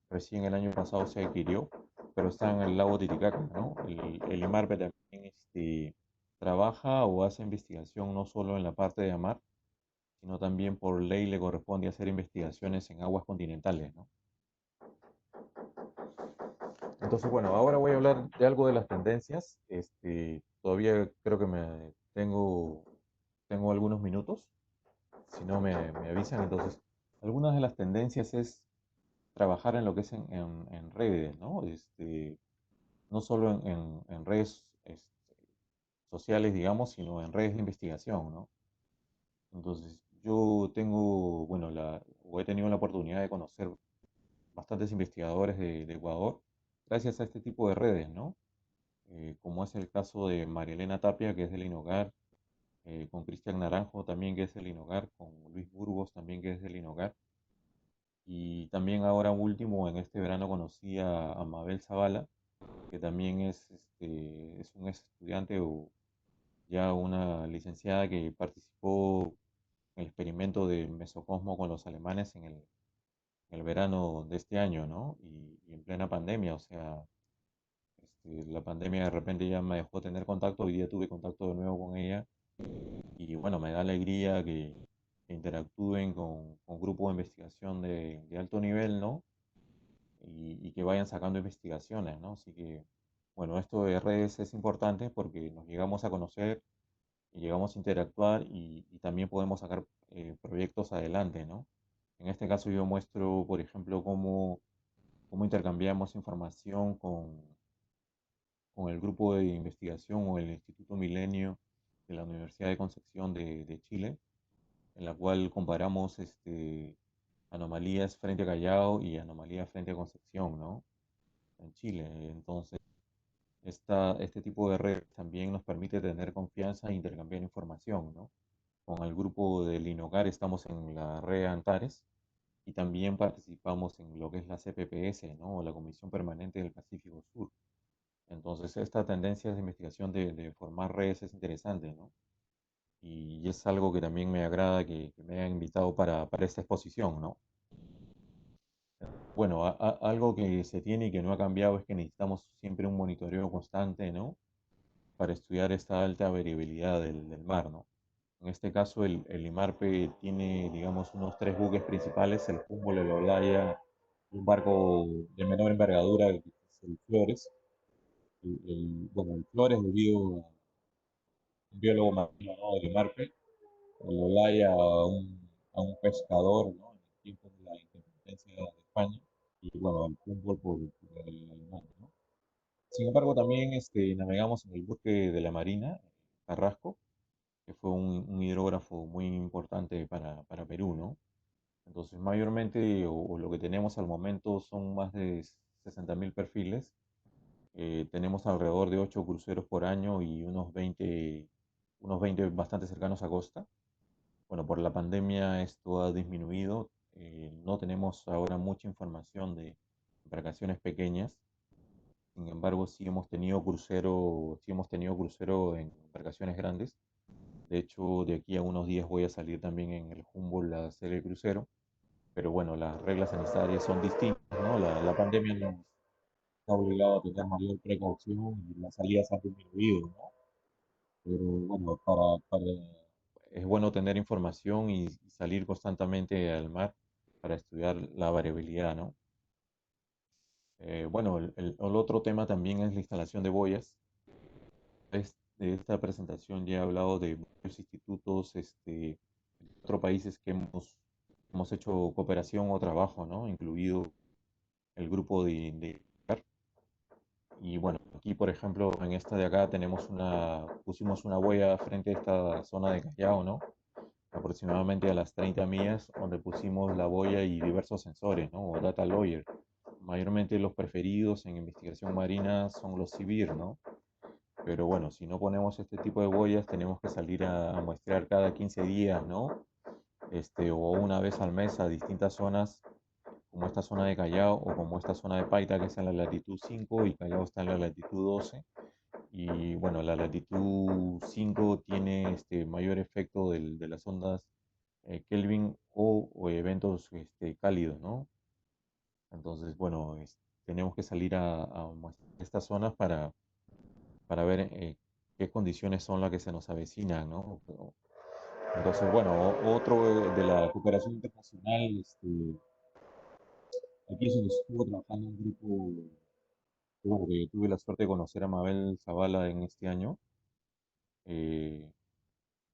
recién el año pasado se adquirió, pero está en el lago Titicaca, ¿no? El IMARPE también trabaja o hace investigación no solo en la parte de mar, sino también por ley le corresponde hacer investigaciones en aguas continentales, ¿no? Entonces, bueno, ahora voy a hablar de algo de las tendencias. Todavía creo que tengo algunos minutos. Si no, me avisan. Entonces, algunas de las tendencias es trabajar en lo que es en redes, ¿no? No solo en redes sociales, digamos, sino en redes de investigación, ¿no? Entonces, yo tengo, bueno, o he tenido la oportunidad de conocer bastantes investigadores de Ecuador gracias a este tipo de redes, ¿no? Como es el caso de María Elena Tapia, que es del INOGAR, con Cristian Naranjo también, que es del INOGAR, con Luis Burgos también, que es del INOGAR. Y también ahora último, en este verano conocí a Mabel Zavala, que también es un ex estudiante o ya una licenciada que participó en el experimento de Mesocosmo con los alemanes en el verano de este año, ¿no? Y en plena pandemia, o sea, la pandemia de repente ya me dejó tener contacto, hoy día tuve contacto de nuevo con ella y bueno, me da alegría que interactúen con grupos de investigación de alto nivel, ¿no? Y que vayan sacando investigaciones, ¿no? Así que, bueno, esto de redes es importante porque nos llegamos a conocer y llegamos a interactuar y también podemos sacar proyectos adelante, ¿no? En este caso yo muestro, por ejemplo, cómo intercambiamos información con el grupo de investigación o el Instituto Milenio de la Universidad de Concepción de Chile, en la cual comparamos anomalías frente a Callao y anomalías frente a Concepción, ¿no? En Chile. Entonces, este tipo de redes también nos permite tener confianza e intercambiar información, ¿no? Con el grupo del INOGAR estamos en la red Antares y también participamos en lo que es la CPPS, ¿no? O la Comisión Permanente del Pacífico Sur. Entonces, esta tendencia de investigación de formar redes es interesante, ¿no? Y es algo que también me agrada que me hayan invitado para esta exposición, ¿no? Bueno, algo que se tiene y que no ha cambiado es que necesitamos siempre un monitoreo constante, ¿no? Para estudiar esta alta variabilidad del mar, ¿no? En este caso, el IMARPE tiene, digamos, unos tres buques principales, el Humboldt, el Olaya, y un barco de menor envergadura, que es el Flores. Bueno, el Flores, debido a un biólogo marino, ¿no? del IMARPE, el Olaya a un pescador, ¿no? en el tiempo de la independencia de España, y bueno, el Humboldt por el alemán, ¿no? Sin embargo, también navegamos en el buque de la Marina, Carrasco, que fue un hidrógrafo muy importante para Perú, ¿no? Entonces, mayormente, o lo que tenemos al momento son más de 60.000 perfiles. Tenemos alrededor de 8 cruceros por año y unos 20 bastante cercanos a costa. Bueno, por la pandemia esto ha disminuido. No tenemos ahora mucha información de embarcaciones pequeñas. Sin embargo, sí hemos tenido crucero en embarcaciones grandes. De hecho, de aquí a unos días voy a salir también en el Humboldt a hacer el crucero. Pero bueno, las reglas sanitarias son distintas, ¿no? La pandemia nos ha obligado a tener mayor precaución y las salidas han disminuido, ¿no? Pero bueno, es bueno tener información y salir constantemente al mar para estudiar la variabilidad, ¿no? Bueno, el otro tema también es la instalación de boyas. De esta presentación ya he hablado de varios institutos, otros países que hemos hecho cooperación o trabajo, ¿no? Incluido el grupo de Y bueno, aquí por ejemplo, en esta de acá pusimos una boya frente a esta zona de Callao, ¿no? Aproximadamente a las 30 millas, donde pusimos la boya y diversos sensores, ¿no? O data lawyer. Mayormente los preferidos en investigación marina son los CIVIR, ¿no? Pero bueno, si no ponemos este tipo de boyas, tenemos que salir a muestrear cada 15 días, ¿no? O una vez al mes a distintas zonas, como esta zona de Callao o como esta zona de Paita, que está en la latitud 5 y Callao está en la latitud 12. Y bueno, la latitud 5 tiene mayor efecto de las ondas Kelvin o eventos cálidos, ¿no? Entonces, bueno, tenemos que salir a estas zonas para ver qué condiciones son las que se nos avecinan, ¿no? Entonces, bueno, otro de la cooperación internacional, aquí es donde estuvo trabajando un grupo, bueno, que tuve la suerte de conocer a Mabel Zavala en este año. eh,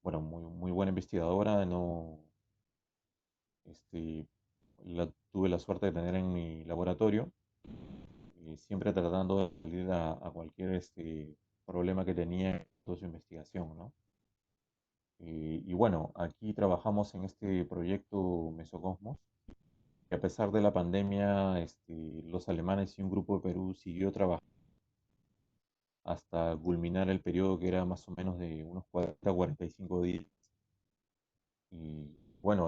bueno, muy buena investigadora, no, este, tuve la suerte de tener en mi laboratorio, siempre tratando de salir a cualquier problema que tenía en toda su investigación, ¿no? Y bueno, aquí trabajamos en este proyecto Mesocosmos, que a pesar de la pandemia, los alemanes y un grupo de Perú siguió trabajando hasta culminar el periodo que era más o menos de unos 40 a 45 días. Y bueno,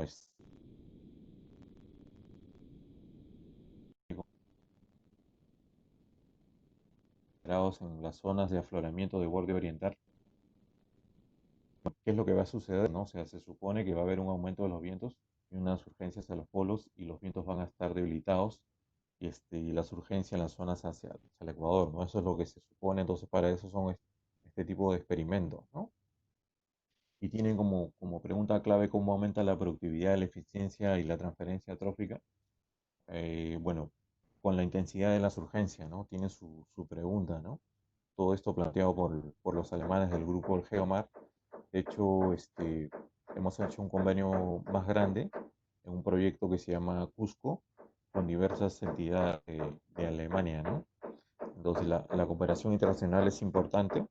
concentrados en las zonas de afloramiento de borde oriental. ¿Qué es lo que va a suceder? ¿No? O sea, se supone que va a haber un aumento de los vientos y unas urgencias a los polos y los vientos van a estar debilitados y la surgencia en las zonas hacia el Ecuador, ¿no? Eso es lo que se supone, entonces para eso son este tipo de experimentos, ¿no? Y tienen como pregunta clave cómo aumenta la productividad, la eficiencia y la transferencia trófica. Bueno, con la intensidad de las urgencias, ¿no? Tiene su pregunta, ¿no? Todo esto planteado por los alemanes del grupo El Geomar. De hecho, hemos hecho un convenio más grande en un proyecto que se llama Cusco con diversas entidades de Alemania, ¿no? Entonces la cooperación internacional es importante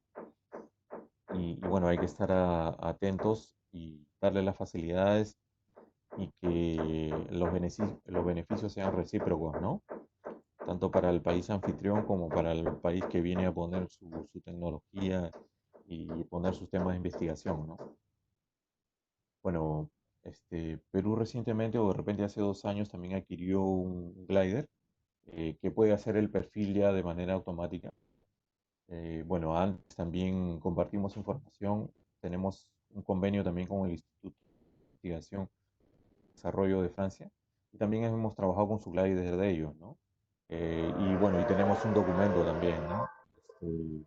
y bueno, hay que estar atentos y darle las facilidades y que los beneficios sean recíprocos, ¿no? Tanto para el país anfitrión como para el país que viene a poner su tecnología y poner sus temas de investigación, ¿no? Bueno, Perú recientemente o de repente hace 2 años también adquirió un glider que puede hacer el perfil ya de manera automática. Bueno, antes también compartimos información, tenemos un convenio también con el Instituto de Investigación y Desarrollo de Francia y también hemos trabajado con su glider de ellos, ¿no? Y bueno, y tenemos un documento también, ¿no? Este,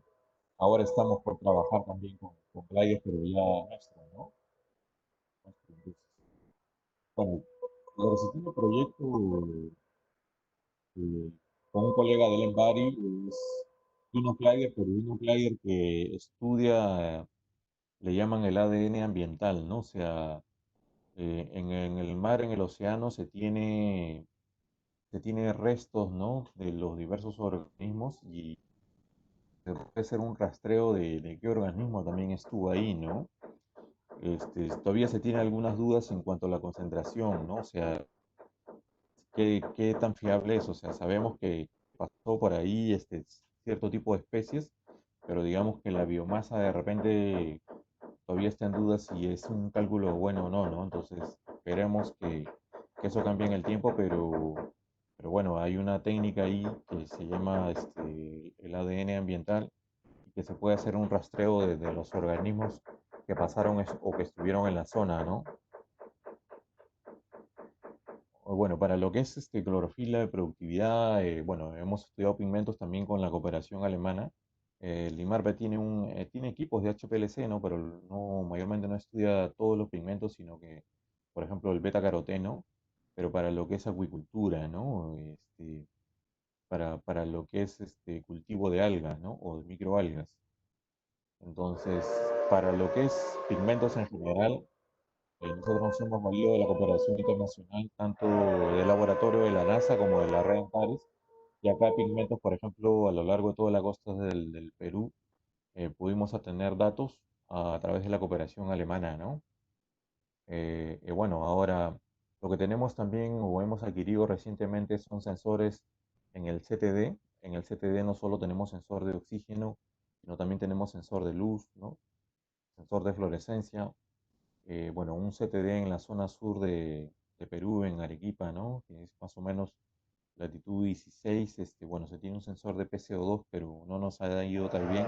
ahora estamos por trabajar también con gliders, pero ya nuestro, ¿no? Entonces, bueno, el reciente proyecto con un colega del Embari es Dino Glider, pero Dino Glider que estudia, le llaman el ADN ambiental, ¿no? O sea, en el mar, en el océano, se tiene restos, ¿no? De los diversos organismos y se puede hacer un rastreo de qué organismo también estuvo ahí, ¿no? Todavía se tiene algunas dudas en cuanto a la concentración, ¿no? O sea, qué tan fiable es. O sea, sabemos que pasó por ahí cierto tipo de especies, pero digamos que la biomasa de repente todavía está en duda si es un cálculo bueno o no, ¿no? Entonces, esperemos que eso cambie en el tiempo, pero bueno, hay una técnica ahí que se llama el ADN ambiental y que se puede hacer un rastreo de los organismos que pasaron o que estuvieron en la zona, ¿no? Bueno, para lo que es clorofila de productividad, bueno, hemos estudiado pigmentos también con la cooperación alemana. El IMARPE tiene equipos de HPLC, ¿no? Pero no, mayormente no estudia todos los pigmentos, sino que, por ejemplo, el beta-caroteno, pero para lo que es acuicultura, ¿no? Para lo que es cultivo de algas, ¿no? O de microalgas. Entonces, para lo que es pigmentos en general, nosotros nos hemos valido de la cooperación internacional, tanto del laboratorio de la NASA como de la red Antares, Y acá pigmentos, por ejemplo, a lo largo de toda la costa del Perú, pudimos obtener datos a través de la cooperación alemana, ¿no? Bueno, ahora lo que tenemos también o hemos adquirido recientemente son sensores en el CTD. En el CTD no solo tenemos sensor de oxígeno, sino también tenemos sensor de luz, ¿no? Sensor de fluorescencia. Bueno, un CTD en la zona sur de Perú, en Arequipa, ¿no? Que es más o menos latitud 16. Bueno, se tiene un sensor de PCO2, pero no nos ha ido tan bien.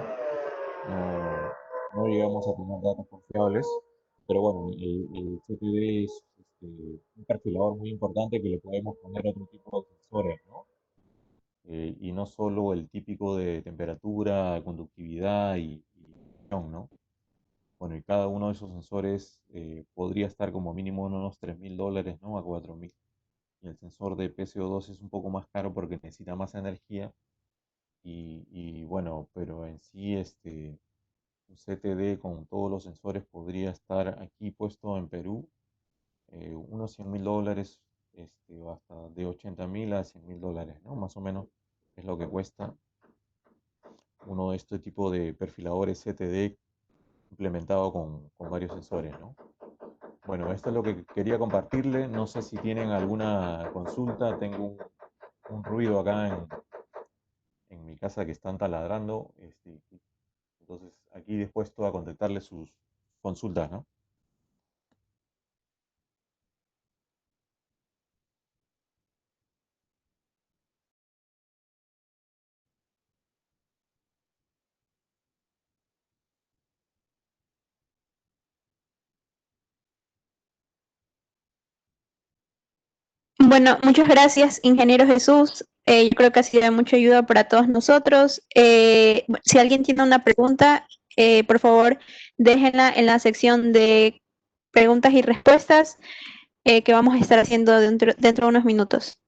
No, no llegamos a tener datos confiables, pero bueno, el CTD es un perfilador muy importante que le podemos poner otro tipo de sensores, ¿no? Y no solo el típico de temperatura, conductividad y presión, ¿no? Bueno, y cada uno de esos sensores podría estar como mínimo en unos $3.000, ¿no? A 4.000. Y el sensor de PCO2 es un poco más caro porque necesita más energía y bueno, pero en sí un CTD con todos los sensores podría estar aquí puesto en Perú, unos $100.000, o hasta de 80.000 a $100.000, ¿no? Más o menos es lo que cuesta uno de este tipo de perfiladores CTD implementado con varios sensores, ¿no? Bueno, esto es lo que quería compartirle. No sé si tienen alguna consulta. Tengo un ruido acá en mi casa que están taladrando. Entonces, aquí dispuesto a contestarle sus consultas, ¿no? Bueno, muchas gracias, ingeniero Jesús. Yo creo que ha sido de mucha ayuda para todos nosotros. Si alguien tiene una pregunta, por favor, déjenla en la sección de preguntas y respuestas que vamos a estar haciendo dentro de unos minutos.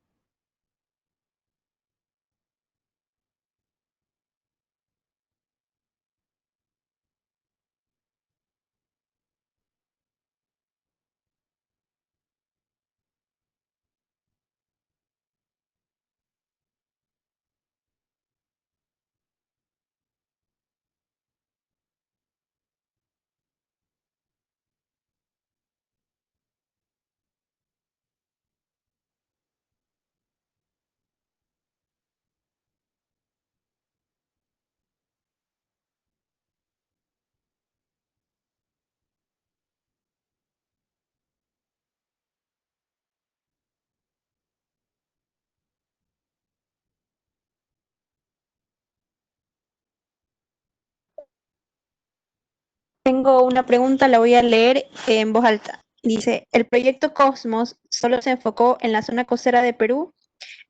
Tengo una pregunta, la voy a leer en voz alta. Dice, ¿el proyecto Cosmos solo se enfocó en la zona costera de Perú?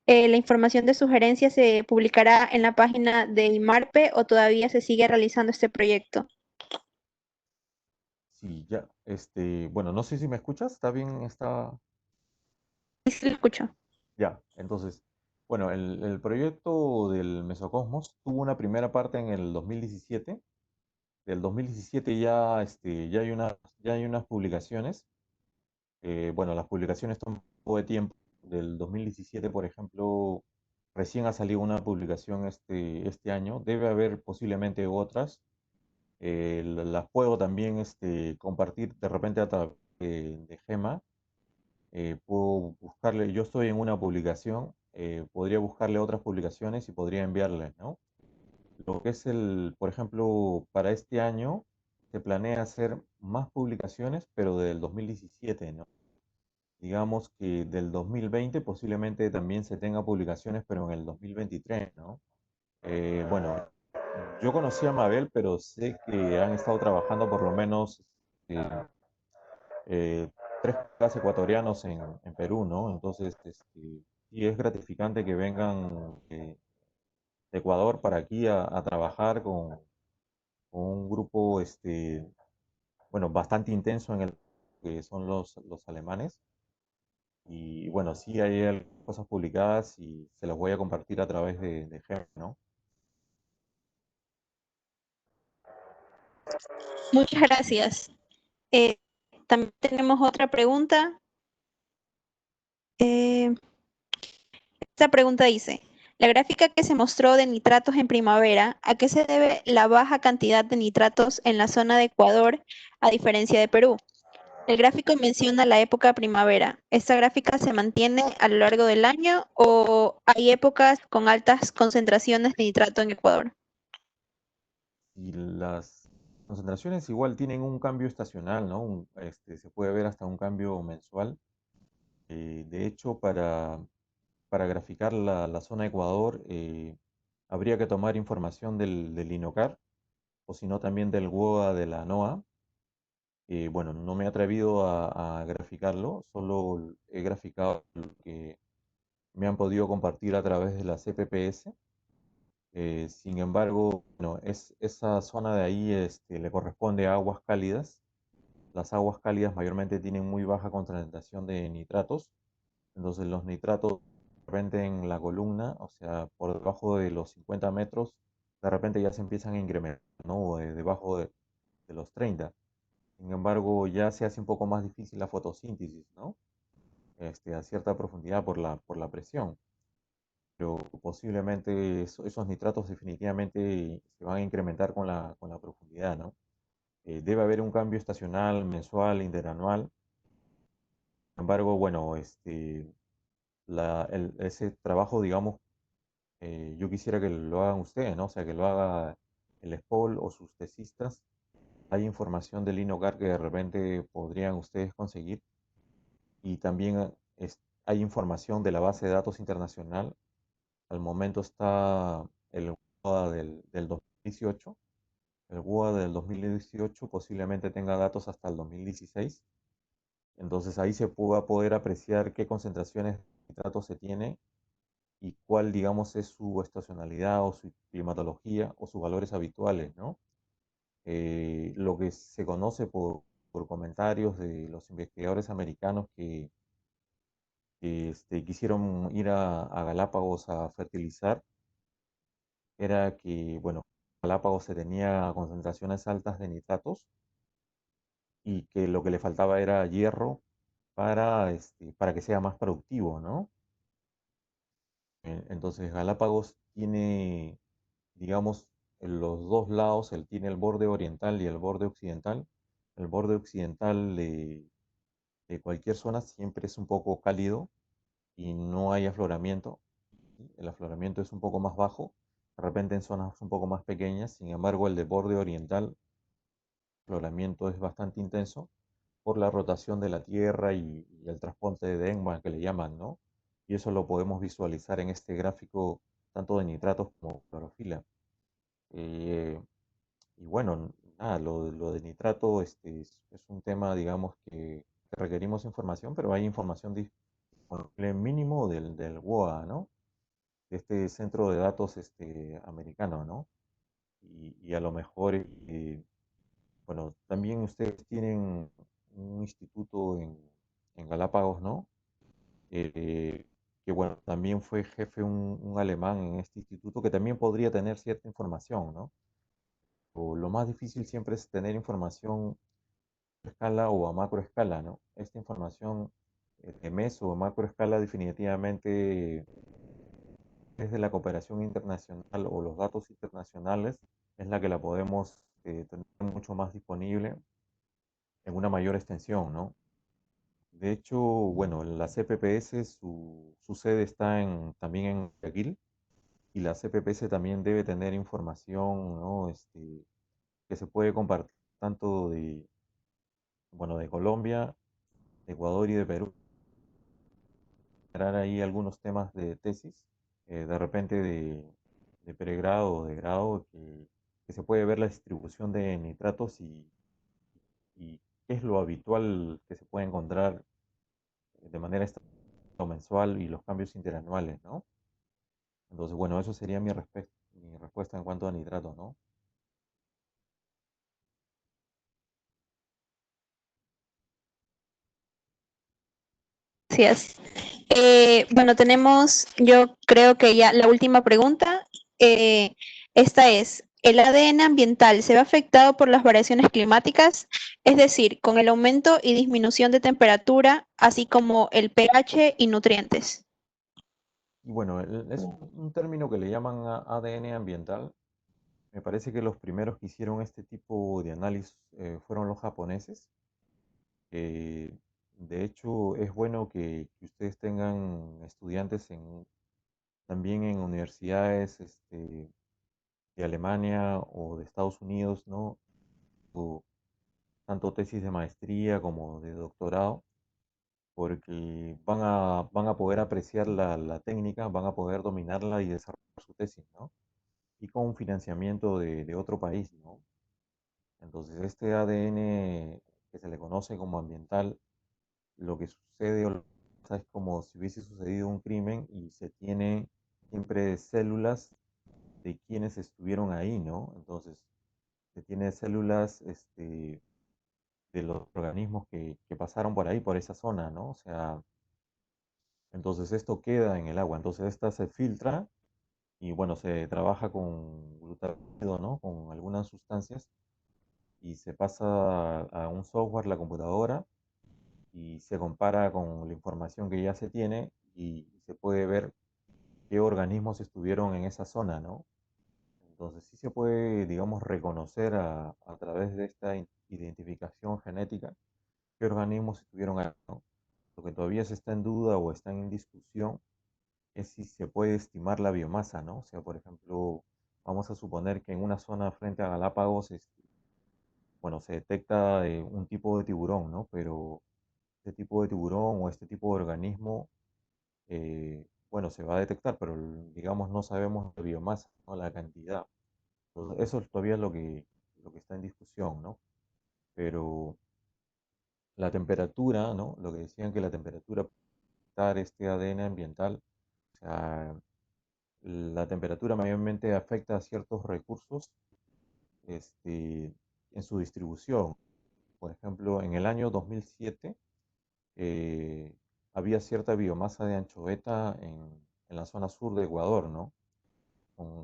¿La información de sugerencias se publicará en la página de IMARPE o todavía se sigue realizando este proyecto? Sí, ya, bueno, no sé si me escuchas, ¿está bien? Está, Sí, sí, lo escucho. ya, entonces, bueno, el proyecto del Mesocosmos tuvo una primera parte en el 2017. Del 2017 ya, ya hay unas publicaciones. Bueno, las publicaciones toman un poco de tiempo. Del 2017, por ejemplo, recién ha salido una publicación este año. Debe haber posiblemente otras. Las puedo también compartir de repente a través de Gema. Puedo buscarle, yo estoy en una publicación, podría buscarle otras publicaciones y podría enviarles, ¿no? Lo que es por ejemplo, para este año se planea hacer más publicaciones, pero del 2017, ¿no? Digamos que del 2020 posiblemente también se tenga publicaciones, pero en el 2023, ¿no? Bueno, yo conocí a Mabel, pero sé que han estado trabajando por lo menos eh, eh, tres colegas ecuatorianos en Perú, ¿no? Entonces, sí es gratificante que vengan de Ecuador para aquí a trabajar con un grupo, bueno, bastante intenso en el que son los alemanes. Y bueno, sí hay cosas publicadas y se las voy a compartir a través de Gem, ¿no? Muchas gracias. Eh, También tenemos otra pregunta. Esta pregunta dice, La gráfica que se mostró de nitratos en primavera, ¿a qué se debe la baja cantidad de nitratos en la zona de Ecuador a diferencia de Perú? El gráfico menciona la época primavera. ¿Esta gráfica se mantiene a lo largo del año o hay épocas con altas concentraciones de nitrato en Ecuador? Y las concentraciones igual tienen un cambio estacional, ¿no? Se puede ver hasta un cambio mensual. De hecho, para graficar la zona Ecuador, habría que tomar información del INOCAR o si no también del WOA de la NOAA. Bueno, no me he atrevido a graficarlo, solo he graficado lo que me han podido compartir a través de la CPPS. Sin embargo, bueno, esa zona de ahí le corresponde a aguas cálidas. Las aguas cálidas mayormente tienen muy baja concentración de nitratos, entonces los nitratos de repente en la columna, o sea, por debajo de los 50 metros, de repente ya se empiezan a incrementar, ¿no? O debajo de los 30. Sin embargo, ya se hace un poco más difícil la fotosíntesis, ¿no? A cierta profundidad por la presión. Pero posiblemente esos nitratos definitivamente se van a incrementar con la profundidad, ¿no? Debe haber un cambio estacional, mensual, interanual. Sin embargo, bueno, ese trabajo, digamos, yo quisiera que lo hagan ustedes, ¿no? O sea, que lo haga el SPOL o sus tesistas. Hay información del INOCAR que de repente podrían ustedes conseguir y también hay información de la base de datos internacional. Al momento está el WOA del 2018. El WOA del 2018 posiblemente tenga datos hasta el 2016. Entonces ahí se va a poder apreciar qué concentraciones de nitrato se tiene y cuál, digamos, es su estacionalidad o su climatología o sus valores habituales, ¿no? Lo que se conoce por comentarios de los investigadores americanos que quisieron ir a Galápagos a fertilizar, era que, bueno, Galápagos se tenía concentraciones altas de nitratos y que lo que le faltaba era hierro para que sea más productivo, ¿no? Entonces Galápagos tiene, digamos, en los dos lados, él tiene el borde oriental y el borde occidental. El borde occidental de cualquier zona siempre es un poco cálido y no hay afloramiento. ¿Sí? El afloramiento es un poco más bajo, de repente en zonas un poco más pequeñas. Sin embargo, el de borde oriental, el afloramiento es bastante intenso por la rotación de la Tierra y el trasponte de Denman que le llaman, ¿no? Y eso lo podemos visualizar en este gráfico tanto de nitratos como clorofila. Eh, y bueno, nada, lo de nitrato es un tema, digamos, que requerimos información, pero hay información disponible mínimo del WOA, ¿no? De este centro de datos americano, ¿no? Y a lo mejor, bueno, también ustedes tienen un instituto en Galápagos, ¿no? Eh, que bueno, también fue jefe un alemán en este instituto que también podría tener cierta información, ¿no? Lo más difícil siempre es tener información a escala o a macro escala, ¿no? Esta información de meso o macro escala definitivamente desde la cooperación internacional o los datos internacionales es la que la podemos tener mucho más disponible en una mayor extensión, ¿no? De hecho, bueno, la CPPS, su sede está también en Guayaquil y la CPPS también debe tener información, ¿no? Que se puede compartir tanto bueno, de Colombia, de Ecuador y de Perú. Generar ahí algunos temas de tesis, de repente de pregrado o de grado, que se puede ver la distribución de nitratos y qué es lo habitual que se puede encontrar de manera mensual y los cambios interanuales, ¿no? Entonces, bueno, eso sería mi respuesta en cuanto a nitrato, ¿no? Gracias. Bueno, tenemos, yo creo que ya la última pregunta. Eh, Esta es, ¿el ADN ambiental se ve afectado por las variaciones climáticas? Es decir, con el aumento y disminución de temperatura, así como el pH y nutrientes. Y bueno, es un término que le llaman ADN ambiental. Me parece que los primeros que hicieron este tipo de análisis fueron los japoneses. Eh, de hecho, es bueno que ustedes tengan estudiantes también en universidades de Alemania o de Estados Unidos, ¿no? O tanto tesis de maestría como de doctorado, porque van a poder apreciar la técnica, van a poder dominarla y desarrollar su tesis, ¿no? Y con un financiamiento de otro país, ¿no? Entonces, este ADN que se le conoce como ambiental, lo que sucede o lo que pasa es como si hubiese sucedido un crimen y se tiene siempre células de quienes estuvieron ahí, ¿no? Entonces, se tiene células de los organismos que pasaron por ahí, por esa zona, ¿no? O sea, entonces esto queda en el agua, entonces esta se filtra y bueno, se trabaja con glutamido, ¿no? Con algunas sustancias y se pasa a un software, la computadora, y se compara con la información que ya se tiene y se puede ver qué organismos estuvieron en esa zona, ¿no? Entonces sí se puede, digamos, reconocer a través de esta identificación genética qué organismos estuvieron ahí, ¿no? Lo que todavía se está en duda o está en discusión es si se puede estimar la biomasa, ¿no? O sea, por ejemplo, vamos a suponer que en una zona frente a Galápagos, bueno, se detecta un tipo de tiburón, ¿no? Pero este tipo de tiburón o este tipo de organismo, bueno, se va a detectar, pero digamos no sabemos la biomasa, ¿no? La cantidad. Entonces, eso todavía es lo que está en discusión, ¿no? Pero la temperatura, ¿no? Lo que decían que la temperatura para detectar este ADN ambiental, o sea, la temperatura mayormente afecta a ciertos recursos en su distribución. Por ejemplo, en el año 2007 eh, había cierta biomasa de anchoveta en la zona sur de Ecuador, ¿no?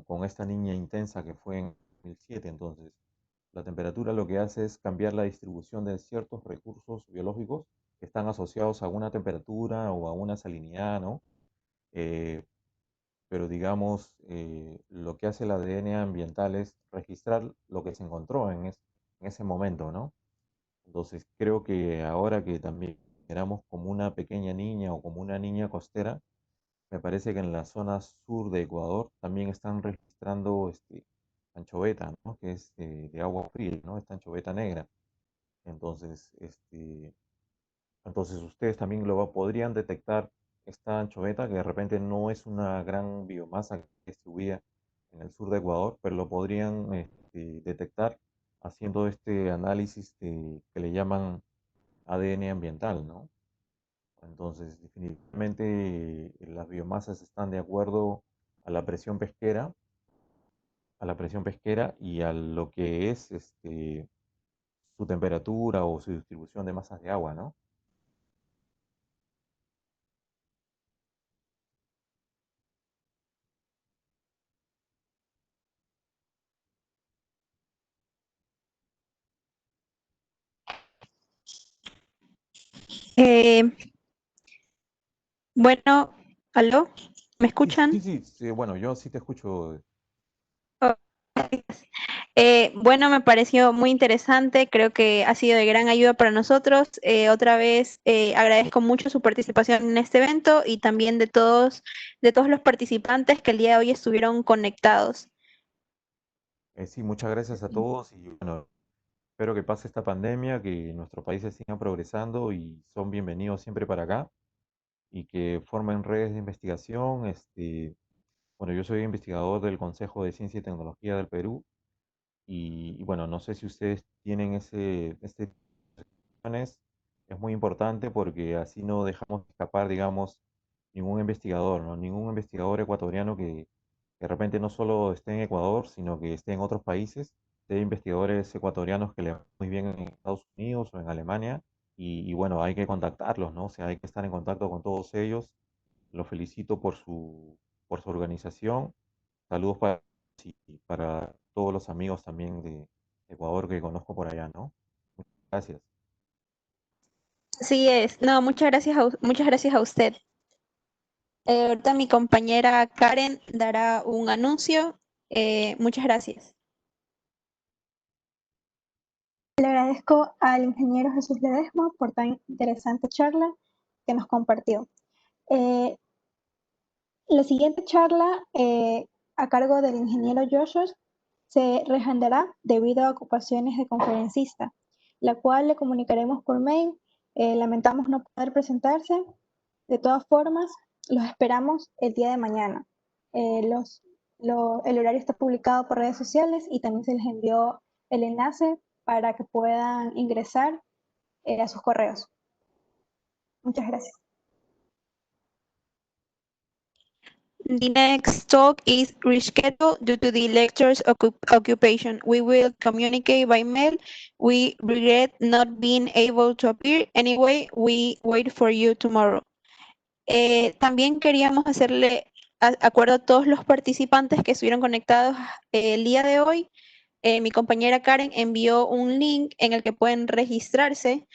Con esta niña intensa que fue en 2007. Entonces, la temperatura lo que hace es cambiar la distribución de ciertos recursos biológicos que están asociados a una temperatura o a una salinidad, ¿no? Eh, pero digamos, lo que hace el ADN ambiental es registrar lo que se encontró en ese momento, ¿no? Entonces, creo que ahora que también éramos como una pequeña niña o como una niña costera, me parece que en la zona sur de Ecuador también están registrando anchoveta, ¿no? Que es de agua fría, ¿no? Esta anchoveta negra. Entonces, entonces ustedes también podrían detectar esta anchoveta, que de repente no es una gran biomasa distribuida en el sur de Ecuador, pero lo podrían detectar haciendo este análisis que le llaman ADN ambiental, ¿no? Entonces, definitivamente las biomasas están de acuerdo a la presión pesquera, y a lo que es su temperatura o su distribución de masas de agua, ¿no? Eh, bueno, ¿aló? ¿Me Sí, sí, escuchan? sí, sí, bueno, yo sí te escucho. Oh, bueno, me pareció muy interesante, creo que ha sido de gran ayuda para nosotros. Otra vez agradezco mucho su participación en este evento y también de todos los participantes que el día de hoy estuvieron conectados. Sí, muchas gracias a todos y bueno, espero que pase esta pandemia, que nuestros países sigan progresando y son bienvenidos siempre para acá y que formen redes de investigación. Bueno, yo soy investigador del Consejo de Ciencia y Tecnología del Perú y bueno, no sé si ustedes tienen este es muy importante porque así no dejamos escapar, digamos, ningún investigador, ¿no? Ningún investigador ecuatoriano que de repente no solo esté en Ecuador, sino que esté en otros países. Hay investigadores ecuatorianos que le van muy bien en Estados Unidos o en Alemania y bueno, hay que contactarlos, ¿no? O sea, hay que estar en contacto con todos ellos. Los felicito por su organización. Saludos para todos los amigos también de Ecuador que conozco por allá, ¿no? Gracias. Así es. No, muchas gracias muchas gracias a usted. Ahorita mi compañera Karen dará un anuncio. Muchas gracias. Le agradezco al ingeniero Jesús Ledesma por tan interesante charla que nos compartió. La siguiente charla, a cargo del ingeniero Joshua, se reagendará debido a ocupaciones de conferencista, la cual le comunicaremos por mail. Lamentamos no poder presentarse. De todas formas, los esperamos el día de mañana. El horario está publicado por redes sociales y también se les envió el enlace para que puedan ingresar a sus correos. Muchas gracias. The next talk is rescheduled due to the lecture's occupation. We will communicate by mail. We regret not being able to appear. Anyway, we wait for you tomorrow. También queríamos hacerle acuerdo a todos los participantes que estuvieron conectados el día de hoy. Mi compañera Karen envió un link en el que pueden registrarse.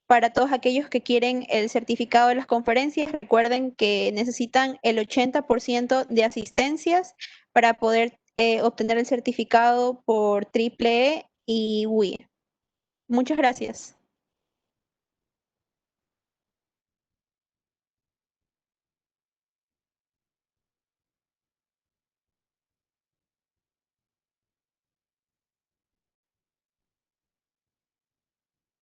Para todos aquellos que quieren el certificado de las conferencias, recuerden que necesitan el 80% de asistencias para poder obtener el certificado por Triple E y WIE. Muchas gracias.